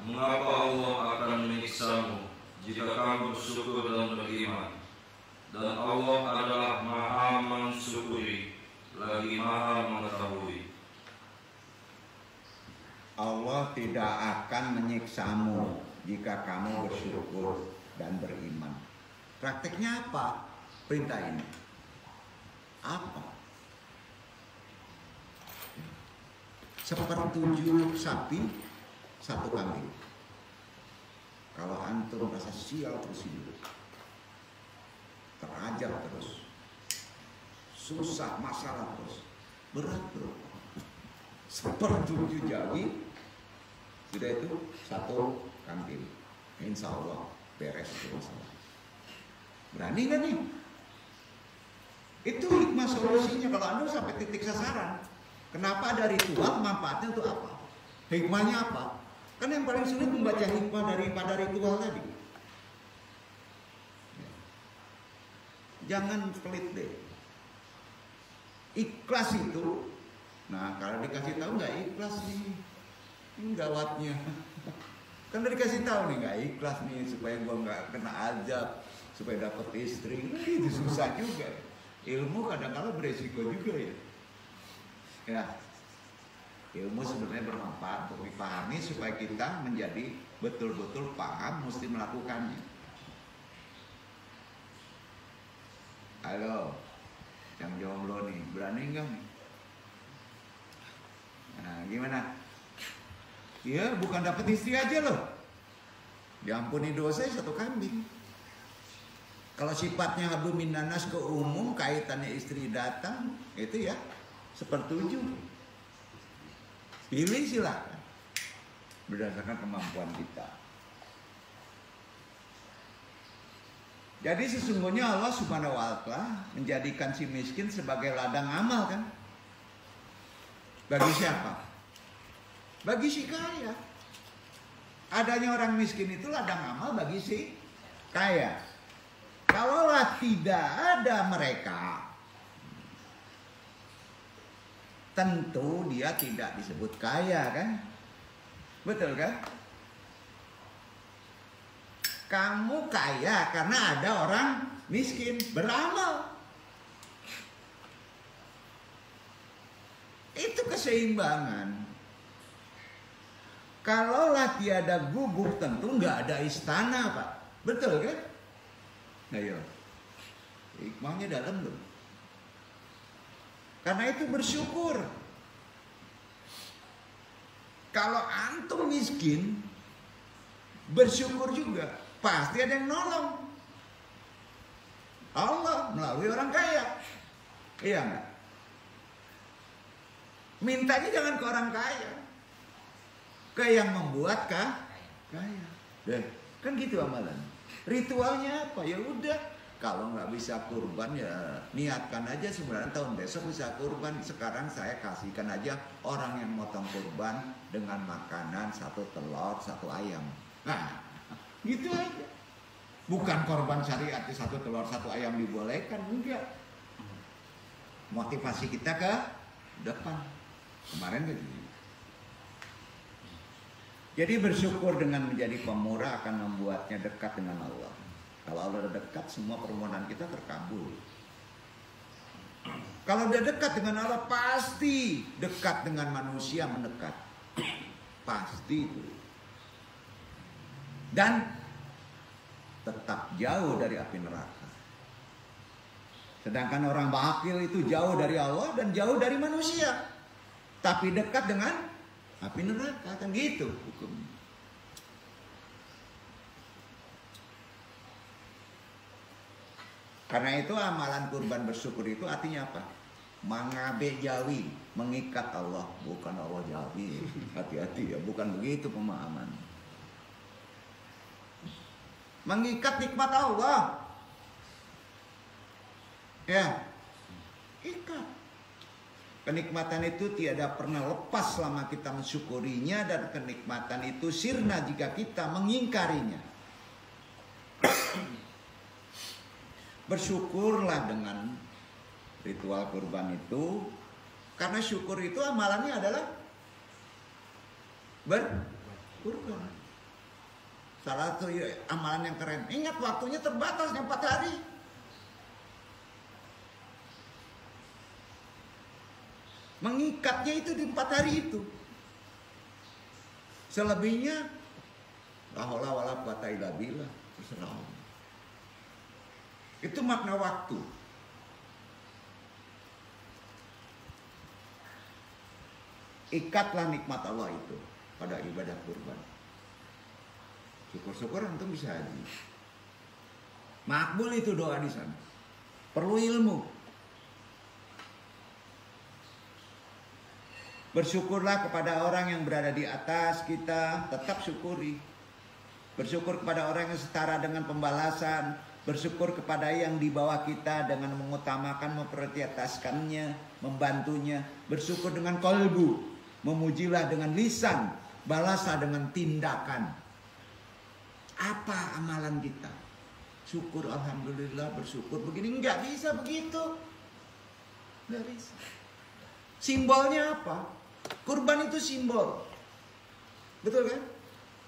[SPEAKER 5] Mengapa Allah akan menyiksamu jika kamu bersyukur dan beriman? Dan Allah adalah Maha mensyukuri, lagi Maha mengetahui.
[SPEAKER 1] Allah tidak akan menyiksamu jika kamu bersyukur dan beriman. Prakteknya apa? Perintah ini apa? Sepertujuh sapi, 1 kambing. Kalau antum rasa sial terus hidup, terajak terus, susah masalah terus, berat bro. Sepertujuh jawi, sudah itu 1 kambing. Insya Allah beres itu masalah. Berani nggak nih? Itu hikmah solusinya kalau anda sampai titik sasaran. Kenapa ada ritual? Manfaatnya untuk apa? Hikmahnya apa? Kan yang paling sulit membaca hikmah daripada ritual tadi. Jangan pelit deh. Ikhlas itu. Nah kalau dikasih tahu nggak ikhlas nih, ini gawatnya. Kan udah dikasih tahu nih nggak ikhlas nih supaya gua nggak kena azab, supaya dapet istri. Itu susah juga. Ilmu kadang-kadang beresiko juga ya. Ya. Ilmu sebenarnya bermanfaat untuk dipahami supaya kita menjadi betul-betul paham mesti melakukannya. Halo, yang jomblo nih, berani nggak nih? Nah, gimana? Ya, bukan dapat istri aja loh. Diampuni dosa 1 kambing. Kalau sifatnya hablu minanas ke umum, kaitannya istri datang, itu ya sepertujuh. Pilih silakan berdasarkan kemampuan kita. Jadi sesungguhnya Allah Subhanahu wa Ta'ala menjadikan si miskin sebagai ladang amal kan? Bagi siapa? Bagi si kaya. Adanya orang miskin itu ladang amal bagi si kaya. Kalaulah tidak ada mereka, tentu dia tidak disebut kaya kan? Betul kan? Kamu kaya karena ada orang miskin beramal. Itu keseimbangan. Kalaulah tiada gubuk tentu nggak ada istana Pak. Betul kan? Ayo. Hikmahnya dalam loh. Karena itu bersyukur. Kalau antum miskin, bersyukur juga. Pasti ada yang nolong. Allah melalui orang kaya. Iya enggak? Mintanya jangan ke orang kaya. Ke yang membuat kaya. Deh, kan gitu amalan. Ritualnya apa? Ya udah. Kalau nggak bisa kurban ya niatkan aja sebenarnya tahun besok bisa kurban. Sekarang saya kasihkan aja orang yang motong kurban dengan makanan 1 telur 1 ayam. Nah, gitu aja. Bukan korban syariat 1 telur 1 ayam dibolehkan, enggak. Motivasi kita ke depan. Kemarin gitu. Jadi bersyukur dengan menjadi pemurah akan membuatnya dekat dengan Allah. Kalau Allah dekat, semua permohonan kita terkabul. Kalau dia dekat dengan Allah, pasti dekat dengan manusia mendekat. Pasti itu. Dan tetap jauh dari api neraka. Sedangkan orang bakhil itu jauh dari Allah dan jauh dari manusia. Tapi dekat dengan api neraka, kan gitu hukumnya. Karena itu amalan kurban bersyukur itu artinya apa? Mangabe jawi, mengikat Allah, bukan Allah jawi. Hati-hati ya, bukan begitu pemahaman. Mengikat nikmat Allah. Ya, ikat. Kenikmatan itu tiada pernah lepas selama kita mensyukurinya, dan kenikmatan itu sirna jika kita mengingkarinya. Bersyukurlah dengan ritual kurban itu, karena syukur itu amalannya adalah berkurban. Salah satu amalan yang keren. Ingat waktunya terbatas, 4 hari. Mengikatnya itu di 4 hari itu. Selebihnya la haula wala quwata illa billah, terserah. Itu makna waktu. Ikatlah nikmat Allah itu pada ibadah kurban. Syukur-syukur antum bisa haji. Makbul itu doa di sana. Perlu ilmu. Bersyukurlah kepada orang yang berada di atas kita, tetap syukuri. Bersyukur kepada orang yang setara dengan pembalasan. Bersyukur kepada yang di bawah kita dengan mengutamakan, memprioritaskannya, membantunya. Bersyukur dengan kolbu, memujilah dengan lisan, balaslah dengan tindakan. Apa amalan kita? Syukur, alhamdulillah, bersyukur begini. Nggak bisa begitu. Nggak bisa. Simbolnya apa? Kurban itu simbol. Betul kan?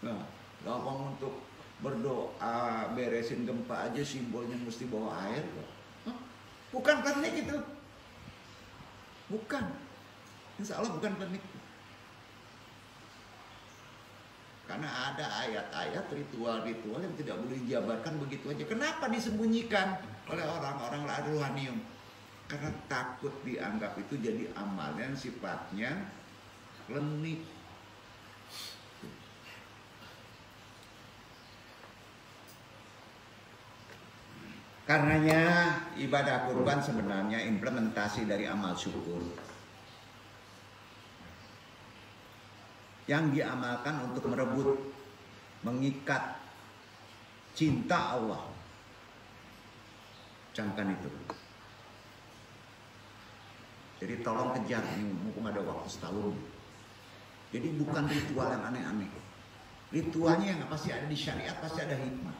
[SPEAKER 1] Nah, gampang untuk berdoa, beresin gempa aja simbolnya mesti bawa air. Hah? Bukan klinik itu. Bukan. Insya Allah bukan klinik. Karena ada ayat-ayat, ritual-ritual yang tidak boleh dijabarkan begitu aja. Kenapa disembunyikan oleh orang-orang rohanium? Karena takut dianggap itu jadi amal yang sifatnya klinik. Karenanya ibadah kurban sebenarnya implementasi dari amal syukur yang diamalkan untuk merebut, mengikat cinta Allah. Camkan itu. Jadi tolong kejar, ini mumpung ada waktu setahun. Jadi bukan ritual yang aneh-aneh. Ritualnya yang pasti ada di syariat, pasti ada hikmah.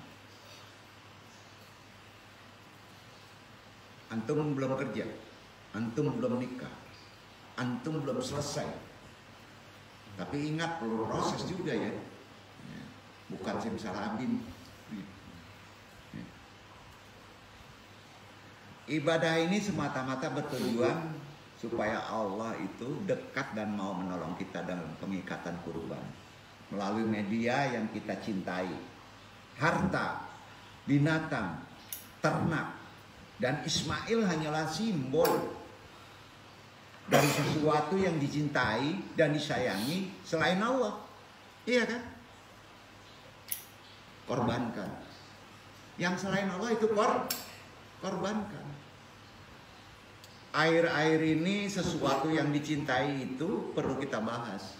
[SPEAKER 1] Antum belum kerja, antum belum nikah, antum belum selesai. Tapi ingat perlu proses juga ya. Bukan simsalabim. Ibadah ini semata-mata bertujuan supaya Allah itu dekat dan mau menolong kita dalam pengikatan kurban melalui media yang kita cintai. Harta, binatang, ternak, dan Ismail hanyalah simbol dari sesuatu yang dicintai dan disayangi selain Allah. Iya kan? Korbankan. Yang selain Allah itu korbankan. Air-air ini sesuatu yang dicintai itu perlu kita bahas.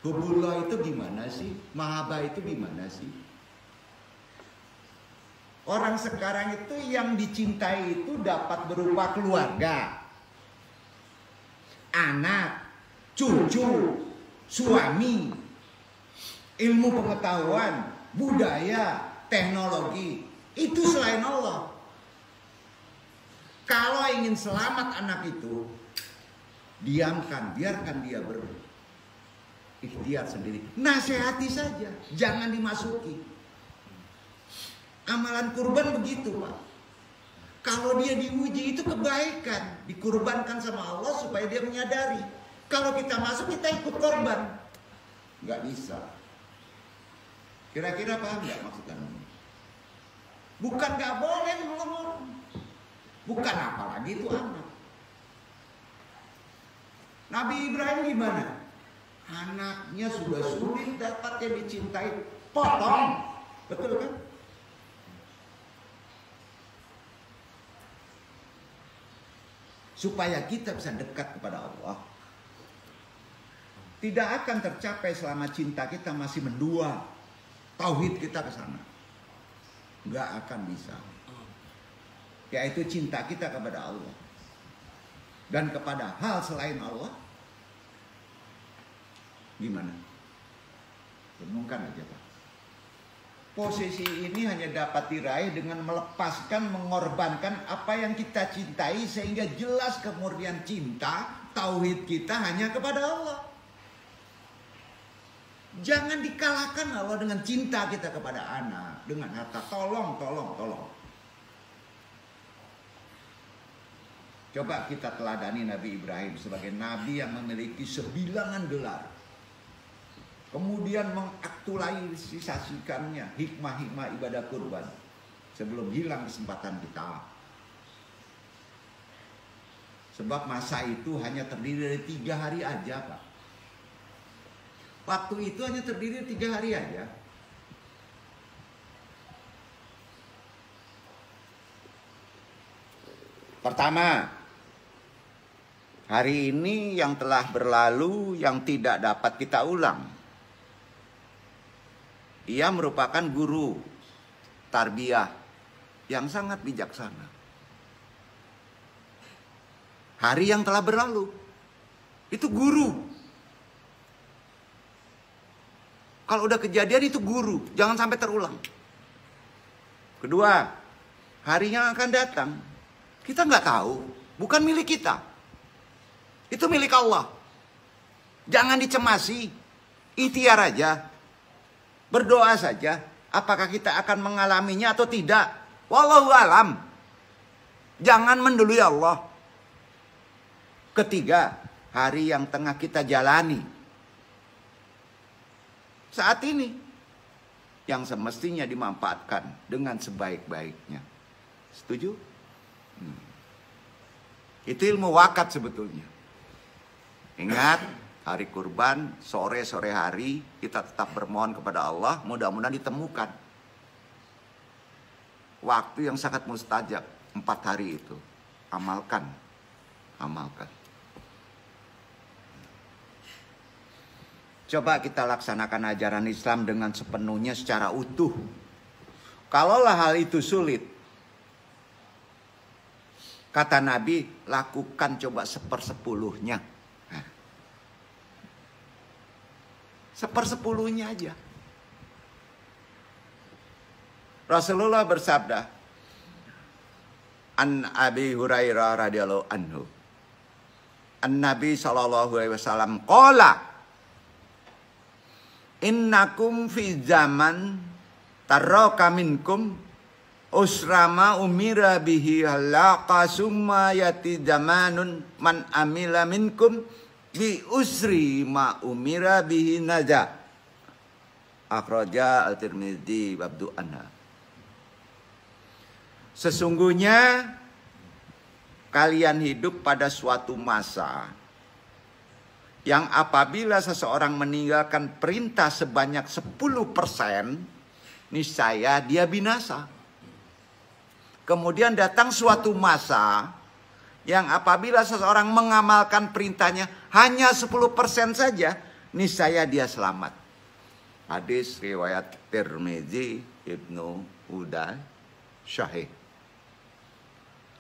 [SPEAKER 1] Hubullah itu gimana sih? Mahabbah itu gimana sih? Orang sekarang itu yang dicintai itu dapat berupa keluarga, anak, cucu, suami, ilmu pengetahuan, budaya, teknologi. Itu selain Allah. Kalau ingin selamat anak itu, diamkan, biarkan dia berikhtiar sendiri. Nasihati saja, jangan dimasuki. Amalan kurban begitu, Pak. Kalau dia diuji itu kebaikan, dikurbankan sama Allah supaya dia menyadari. Kalau kita masuk kita ikut korban, nggak bisa. Kira-kira paham nggak maksudnya? Bukan nggak boleh menolong orang, bukan apalagi itu anak. Nabi Ibrahim gimana? Anaknya sudah sulit dapatnya dicintai, potong, betul kan? Supaya kita bisa dekat kepada Allah. Tidak akan tercapai selama cinta kita masih mendua. Tauhid kita ke sana. Nggak akan bisa. Yaitu cinta kita kepada Allah. Dan kepada hal selain Allah. Gimana? Renungkan aja Pak. Posisi ini hanya dapat diraih dengan melepaskan, mengorbankan apa yang kita cintai sehingga jelas kemurnian cinta, tauhid kita hanya kepada Allah. Jangan dikalahkan Allah dengan cinta kita kepada anak, dengan harta. Tolong. Coba kita teladani Nabi Ibrahim sebagai nabi yang memiliki sebilangan gelar. Kemudian mengaktualisasikannya hikmah-hikmah ibadah kurban sebelum hilang kesempatan kita. Sebab masa itu hanya terdiri dari 3 hari aja Pak. Waktu itu hanya terdiri dari 3 hari aja. Pertama, hari ini yang telah berlalu yang tidak dapat kita ulang. Ia merupakan guru tarbiyah yang sangat bijaksana. Hari yang telah berlalu itu guru. Kalau udah kejadian itu guru, jangan sampai terulang. Kedua, hari yang akan datang kita nggak tahu, bukan milik kita. Itu milik Allah. Jangan dicemasi, ikhtiar aja. Berdoa saja, apakah kita akan mengalaminya atau tidak. Wallahu alam. Jangan mendului Allah. Ketiga, hari yang tengah kita jalani. Saat ini, yang semestinya dimanfaatkan dengan sebaik-baiknya. Setuju? Itu ilmu wakat sebetulnya. Ingat, hari kurban, sore hari, kita tetap bermohon kepada Allah, mudah-mudahan ditemukan. Waktu yang sangat mustajab, 4 hari itu. Amalkan. Coba kita laksanakan ajaran Islam dengan sepenuhnya secara utuh. Kalaulah hal itu sulit, kata Nabi, lakukan coba 1/10-nya. 1/10-nya aja. Rasulullah bersabda, An Abi Hurairah radhiyallahu anhu, An-Nabi sallallahu alaihi wasallam qala, innakum fi zaman taraka minkum usrama umira bihi halaqa summa yati zamanun man amila minkum bi usri ma umira bihi naja. Akhraja Al-Tirmidzi babdu anha. Sesungguhnya kalian hidup pada suatu masa yang apabila seseorang meninggalkan perintah sebanyak 10%, niscaya dia binasa. Kemudian datang suatu masa yang apabila seseorang mengamalkan perintahnya hanya 10% saja, niscaya dia selamat. Hadis riwayat Tirmidzi, Ibnu Uday, Syahih.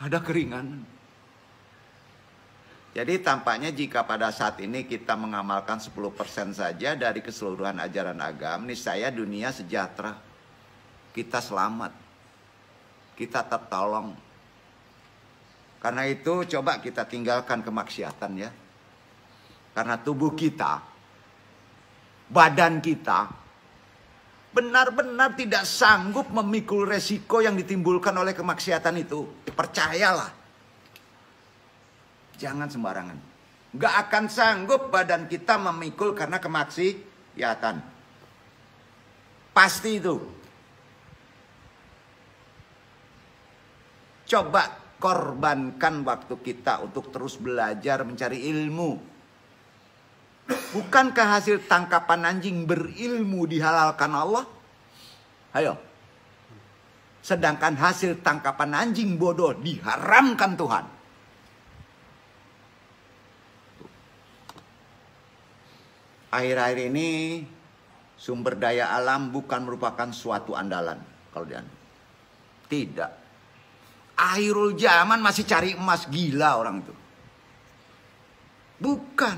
[SPEAKER 1] Ada keringanan. Jadi tampaknya jika pada saat ini kita mengamalkan 10% saja dari keseluruhan ajaran agama, niscaya dunia sejahtera. Kita selamat. Kita tertolong. Karena itu coba kita tinggalkan kemaksiatan ya. Karena tubuh kita, badan kita, benar-benar tidak sanggup memikul resiko yang ditimbulkan oleh kemaksiatan itu, percayalah. Jangan sembarangan. Gak akan sanggup badan kita memikul karena kemaksiatan. Pasti itu. Coba korbankan waktu kita untuk terus belajar mencari ilmu. Bukankah hasil tangkapan anjing berilmu dihalalkan Allah? Ayo. Sedangkan hasil tangkapan anjing bodoh diharamkan Tuhan. Akhir-akhir ini sumber daya alam bukan merupakan suatu andalan. Kalau tidak. Akhirul zaman masih cari emas, gila orang itu. Bukan.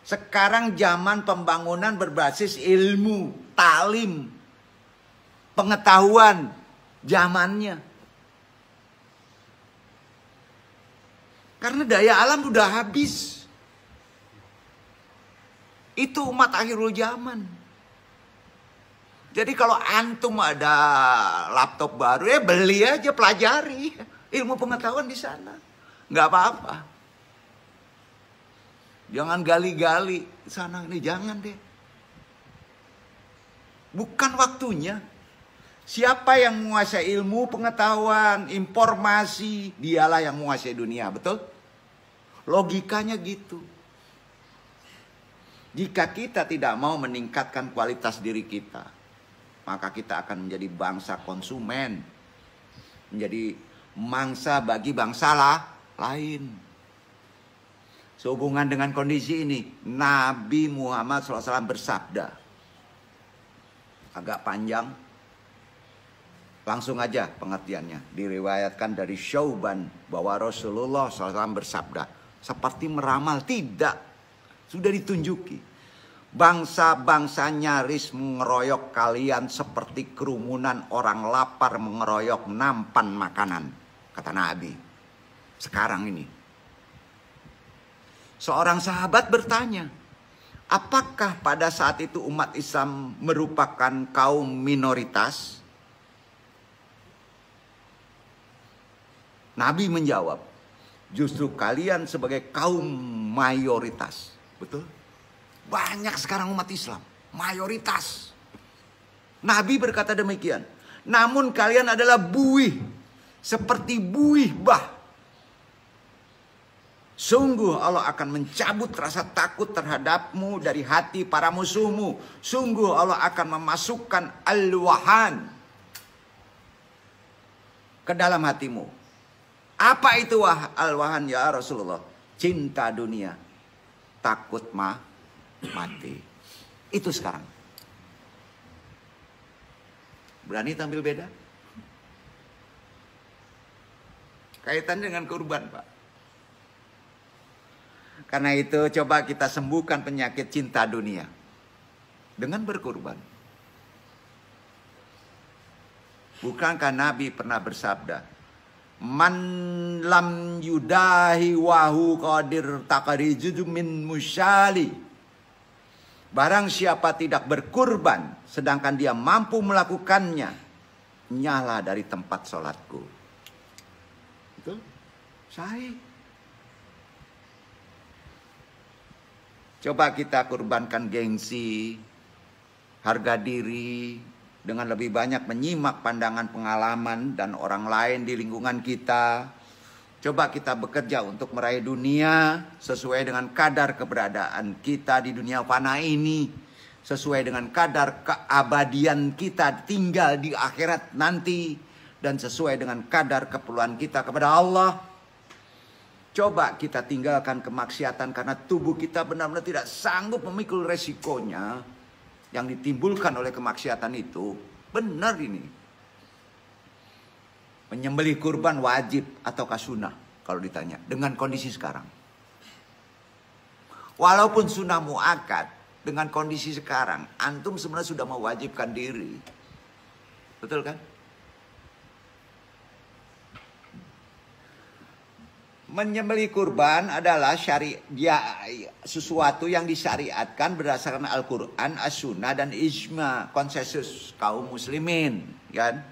[SPEAKER 1] Sekarang zaman pembangunan berbasis ilmu, talim, pengetahuan zamannya. Karena daya alam udah habis. Itu umat akhirul zaman. Jadi kalau antum ada laptop baru, ya beli aja, pelajari. Ilmu pengetahuan di sana. Nggak apa-apa. Jangan gali-gali sana ini, jangan deh. Bukan waktunya. Siapa yang menguasai ilmu, pengetahuan, informasi, dialah yang menguasai dunia, betul? Logikanya gitu. Jika kita tidak mau meningkatkan kualitas diri kita, maka kita akan menjadi bangsa konsumen. Menjadi mangsa bagi bangsa lain. Sehubungan dengan kondisi ini, Nabi Muhammad SAW bersabda. Agak panjang. Langsung aja pengertiannya. Diriwayatkan dari Syauban bahwa Rasulullah SAW bersabda. Seperti meramal, tidak. Sudah ditunjuki. Bangsa-bangsa nyaris mengeroyok kalian seperti kerumunan orang lapar mengeroyok nampan makanan. Kata Nabi. Sekarang ini. Seorang sahabat bertanya, apakah pada saat itu umat Islam merupakan kaum minoritas? Nabi menjawab, justru kalian sebagai kaum mayoritas. Betul? Banyak sekarang umat Islam, mayoritas. Nabi berkata demikian. Namun kalian adalah buih, seperti buih bah. Sungguh Allah akan mencabut rasa takut terhadapmu dari hati para musuhmu. Sungguh Allah akan memasukkan al-wahan ke dalam hatimu. Apa itu al-wahan ya Rasulullah? Cinta dunia. Takut mati. Itu sekarang. Berani tampil beda? Kaitan dengan kurban, Pak. Karena itu coba kita sembuhkan penyakit cinta dunia dengan berkurban. Bukankah Nabi pernah bersabda, man lam yudahi wahu qadir taqrijudu min musyali. Barang siapa tidak berkurban sedangkan dia mampu melakukannya, nyala dari tempat sholatku. Betul? Sahih. Coba kita kurbankan gengsi, harga diri, dengan lebih banyak menyimak pandangan pengalaman dan orang lain di lingkungan kita. Coba kita bekerja untuk meraih dunia sesuai dengan kadar keberadaan kita di dunia fana ini. Sesuai dengan kadar keabadian kita tinggal di akhirat nanti. Dan sesuai dengan kadar keperluan kita kepada Allah. Coba kita tinggalkan kemaksiatan karena tubuh kita benar-benar tidak sanggup memikul resikonya yang ditimbulkan oleh kemaksiatan itu. Benar ini. Menyembelih kurban wajib ataukah sunnah kalau ditanya dengan kondisi sekarang. Walaupun sunnah muakkad, dengan kondisi sekarang antum sebenarnya sudah mewajibkan diri. Betul kan? Menyembelih kurban adalah sesuatu yang disyariatkan berdasarkan Al-Quran, As-Sunnah, dan Ijma, konsensus kaum muslimin. Kan?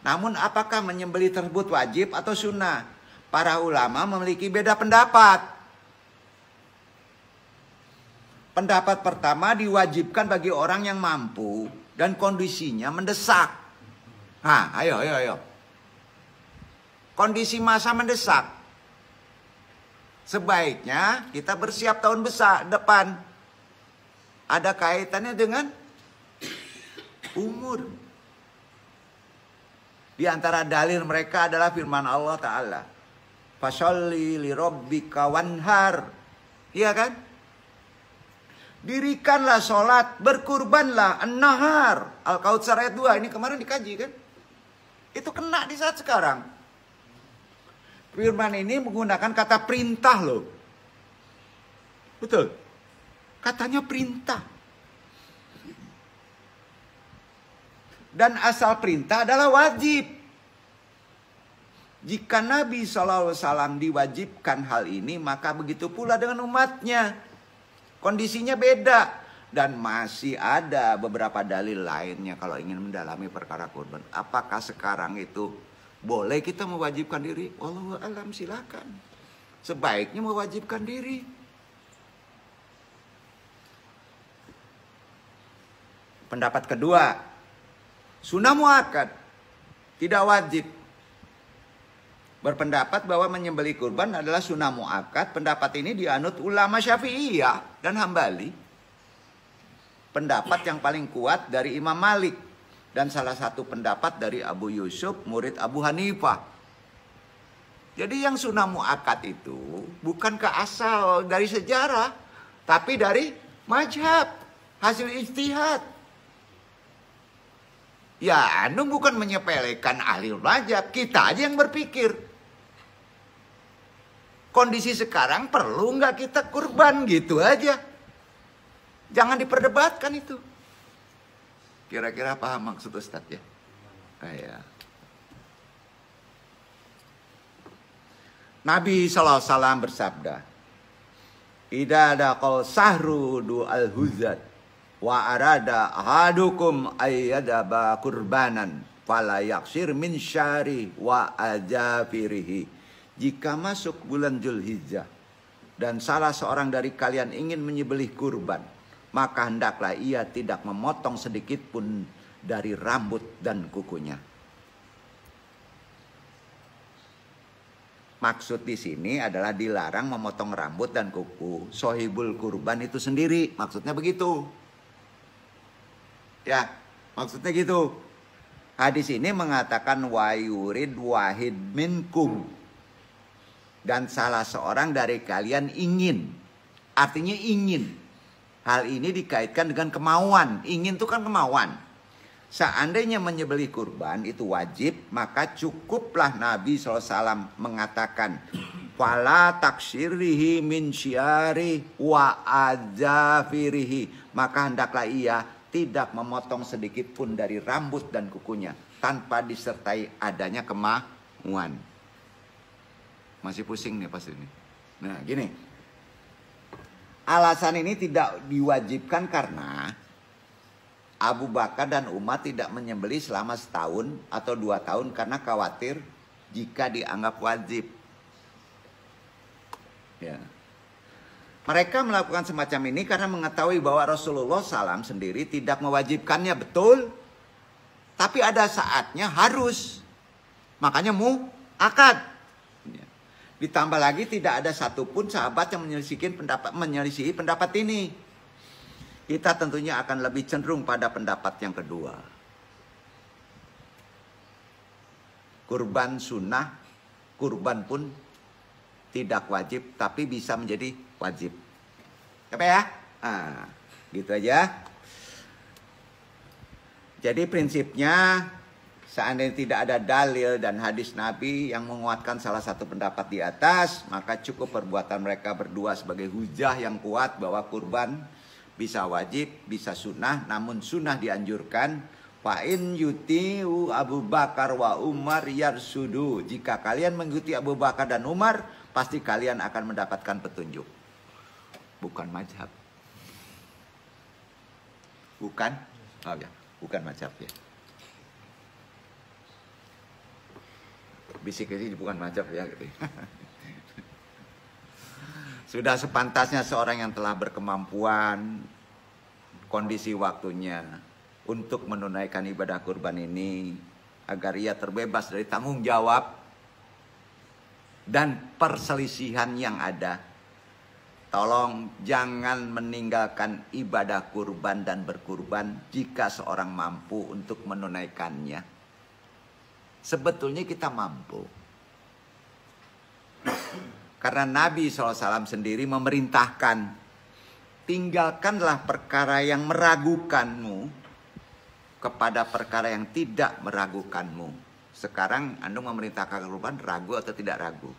[SPEAKER 1] Namun apakah menyembelih tersebut wajib atau sunnah? Para ulama memiliki beda pendapat. Pendapat pertama, diwajibkan bagi orang yang mampu dan kondisinya mendesak. Nah, ayo. Kondisi masa mendesak. Sebaiknya kita bersiap tahun depan. Ada kaitannya dengan umur. Di antara dalil mereka adalah firman Allah Ta'ala. Fasholli li rabbika wanhar. Iya kan? Dirikanlah sholat, berkurbanlah an-nahar. Al-Kautsar ayat 2. Ini kemarin dikaji kan? Itu kena di saat sekarang. Firman ini menggunakan kata perintah loh. Betul. Katanya perintah. Dan asal perintah adalah wajib. Jika Nabi SAW diwajibkan hal ini, maka begitu pula dengan umatnya. Kondisinya beda. Dan masih ada beberapa dalil lainnya kalau ingin mendalami perkara kurban. Apakah sekarang itu boleh kita mewajibkan diri? Wallahu a'lam, silakan. Sebaiknya mewajibkan diri. Pendapat kedua, sunnah muakkad, tidak wajib. Berpendapat bahwa menyembelih kurban adalah sunnah muakkad. Pendapat ini dianut ulama Syafi'iyah dan Hambali. Pendapat yang paling kuat dari Imam Malik. Dan salah satu pendapat dari Abu Yusuf, murid Abu Hanifah. Jadi yang sunnah muakkad itu bukan ke asal dari sejarah, tapi dari mazhab, hasil ijtihad. Ya, anu bukan menyepelekan ahli mazhab, kita aja yang berpikir. Kondisi sekarang perlu nggak kita kurban, gitu aja. Jangan diperdebatkan itu. Kira-kira paham maksud Ustadz ya? Kayak Nabi SAW bersabda, "Idza daqal sahru du al-huzat wa arada ahadukum ayyadaba kurbanan fala yaksir min syari wa ajafirihi." Jika masuk bulan Zulhijjah dan salah seorang dari kalian ingin menyembelih kurban, maka hendaklah ia tidak memotong sedikit pun dari rambut dan kukunya. Maksud di sini adalah dilarang memotong rambut dan kuku. Sohibul kurban itu sendiri, maksudnya begitu. Ya, maksudnya gitu. Hadis ini mengatakan wa yurid wahid minkum. Dan salah seorang dari kalian ingin. Artinya ingin. Hal ini dikaitkan dengan kemauan. Ingin itu kan kemauan. Seandainya menyembelih kurban itu wajib, maka cukuplah Nabi SAW mengatakan, "Fala taksirihi min syari wa ajafirihi." Maka hendaklah ia tidak memotong sedikit pun dari rambut dan kukunya, tanpa disertai adanya kemauan. Masih pusing nih pas ini. Nah gini. Alasan ini tidak diwajibkan karena Abu Bakar dan Umar tidak menyembelih selama setahun atau 2 tahun karena khawatir jika dianggap wajib. Ya. Mereka melakukan semacam ini karena mengetahui bahwa Rasulullah SAW sendiri tidak mewajibkannya, betul. Tapi ada saatnya harus. Makanya muakkad. Ditambah lagi tidak ada satupun sahabat yang menyelisihi pendapat ini. Kita tentunya akan lebih cenderung pada pendapat yang kedua. Kurban sunnah, kurban pun tidak wajib, tapi bisa menjadi wajib. Apa ya? Gitu aja. Jadi prinsipnya, seandainya tidak ada dalil dan hadis Nabi yang menguatkan salah satu pendapat di atas, maka cukup perbuatan mereka berdua sebagai hujah yang kuat bahwa kurban bisa wajib, bisa sunnah, namun sunnah dianjurkan. Fa'in yutiu Abu Bakar wa Umar yarsudu. Jika kalian mengikuti Abu Bakar dan Umar, pasti kalian akan mendapatkan petunjuk. Bukan mazhab. Bukan? Oh ya, bukan mazhab ya. Bisik ini bukan mazhab ya. Sudah sepantasnya seorang yang telah berkemampuan, kondisi waktunya untuk menunaikan ibadah kurban ini, agar ia terbebas dari tanggung jawab dan perselisihan yang ada. Tolong jangan meninggalkan ibadah kurban dan berkurban jika seorang mampu untuk menunaikannya. Sebetulnya kita mampu. Karena Nabi SAW sendiri memerintahkan, tinggalkanlah perkara yang meragukanmu kepada perkara yang tidak meragukanmu. Sekarang Anda memerintahkan kurban, ragu atau tidak ragu?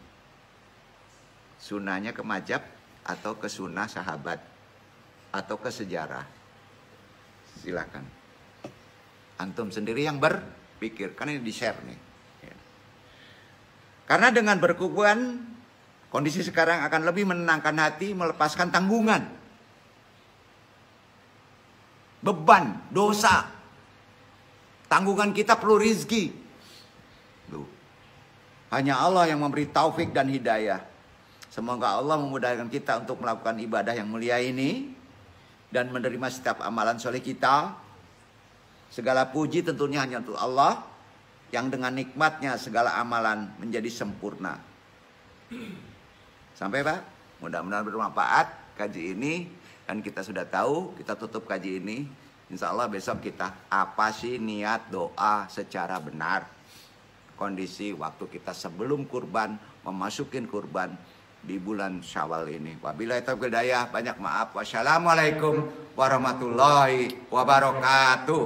[SPEAKER 1] Sunahnya ke mazhab atau ke sunnah sahabat atau ke sejarah? Silakan. Antum sendiri yang berpikir, kan ini di-share nih. Ya. Karena dengan berkurban, kondisi sekarang akan lebih menenangkan hati, melepaskan tanggungan, beban, dosa. Tanggungan kita perlu rizki. Hanya Allah yang memberi taufik dan hidayah. Semoga Allah memudahkan kita untuk melakukan ibadah yang mulia ini dan menerima setiap amalan soleh kita. Segala puji tentunya hanya untuk Allah yang dengan nikmatnya segala amalan menjadi sempurna. Sampai Pak, mudah-mudahan bermanfaat kaji ini. Dan kita sudah tahu, kita tutup kaji ini. Insya Allah besok kita apa sih niat doa secara benar. Kondisi waktu kita sebelum kurban, memasukin kurban di bulan Syawal ini. Wabillahi taufiq hidayah, banyak maaf. Wassalamualaikum warahmatullahi wabarakatuh.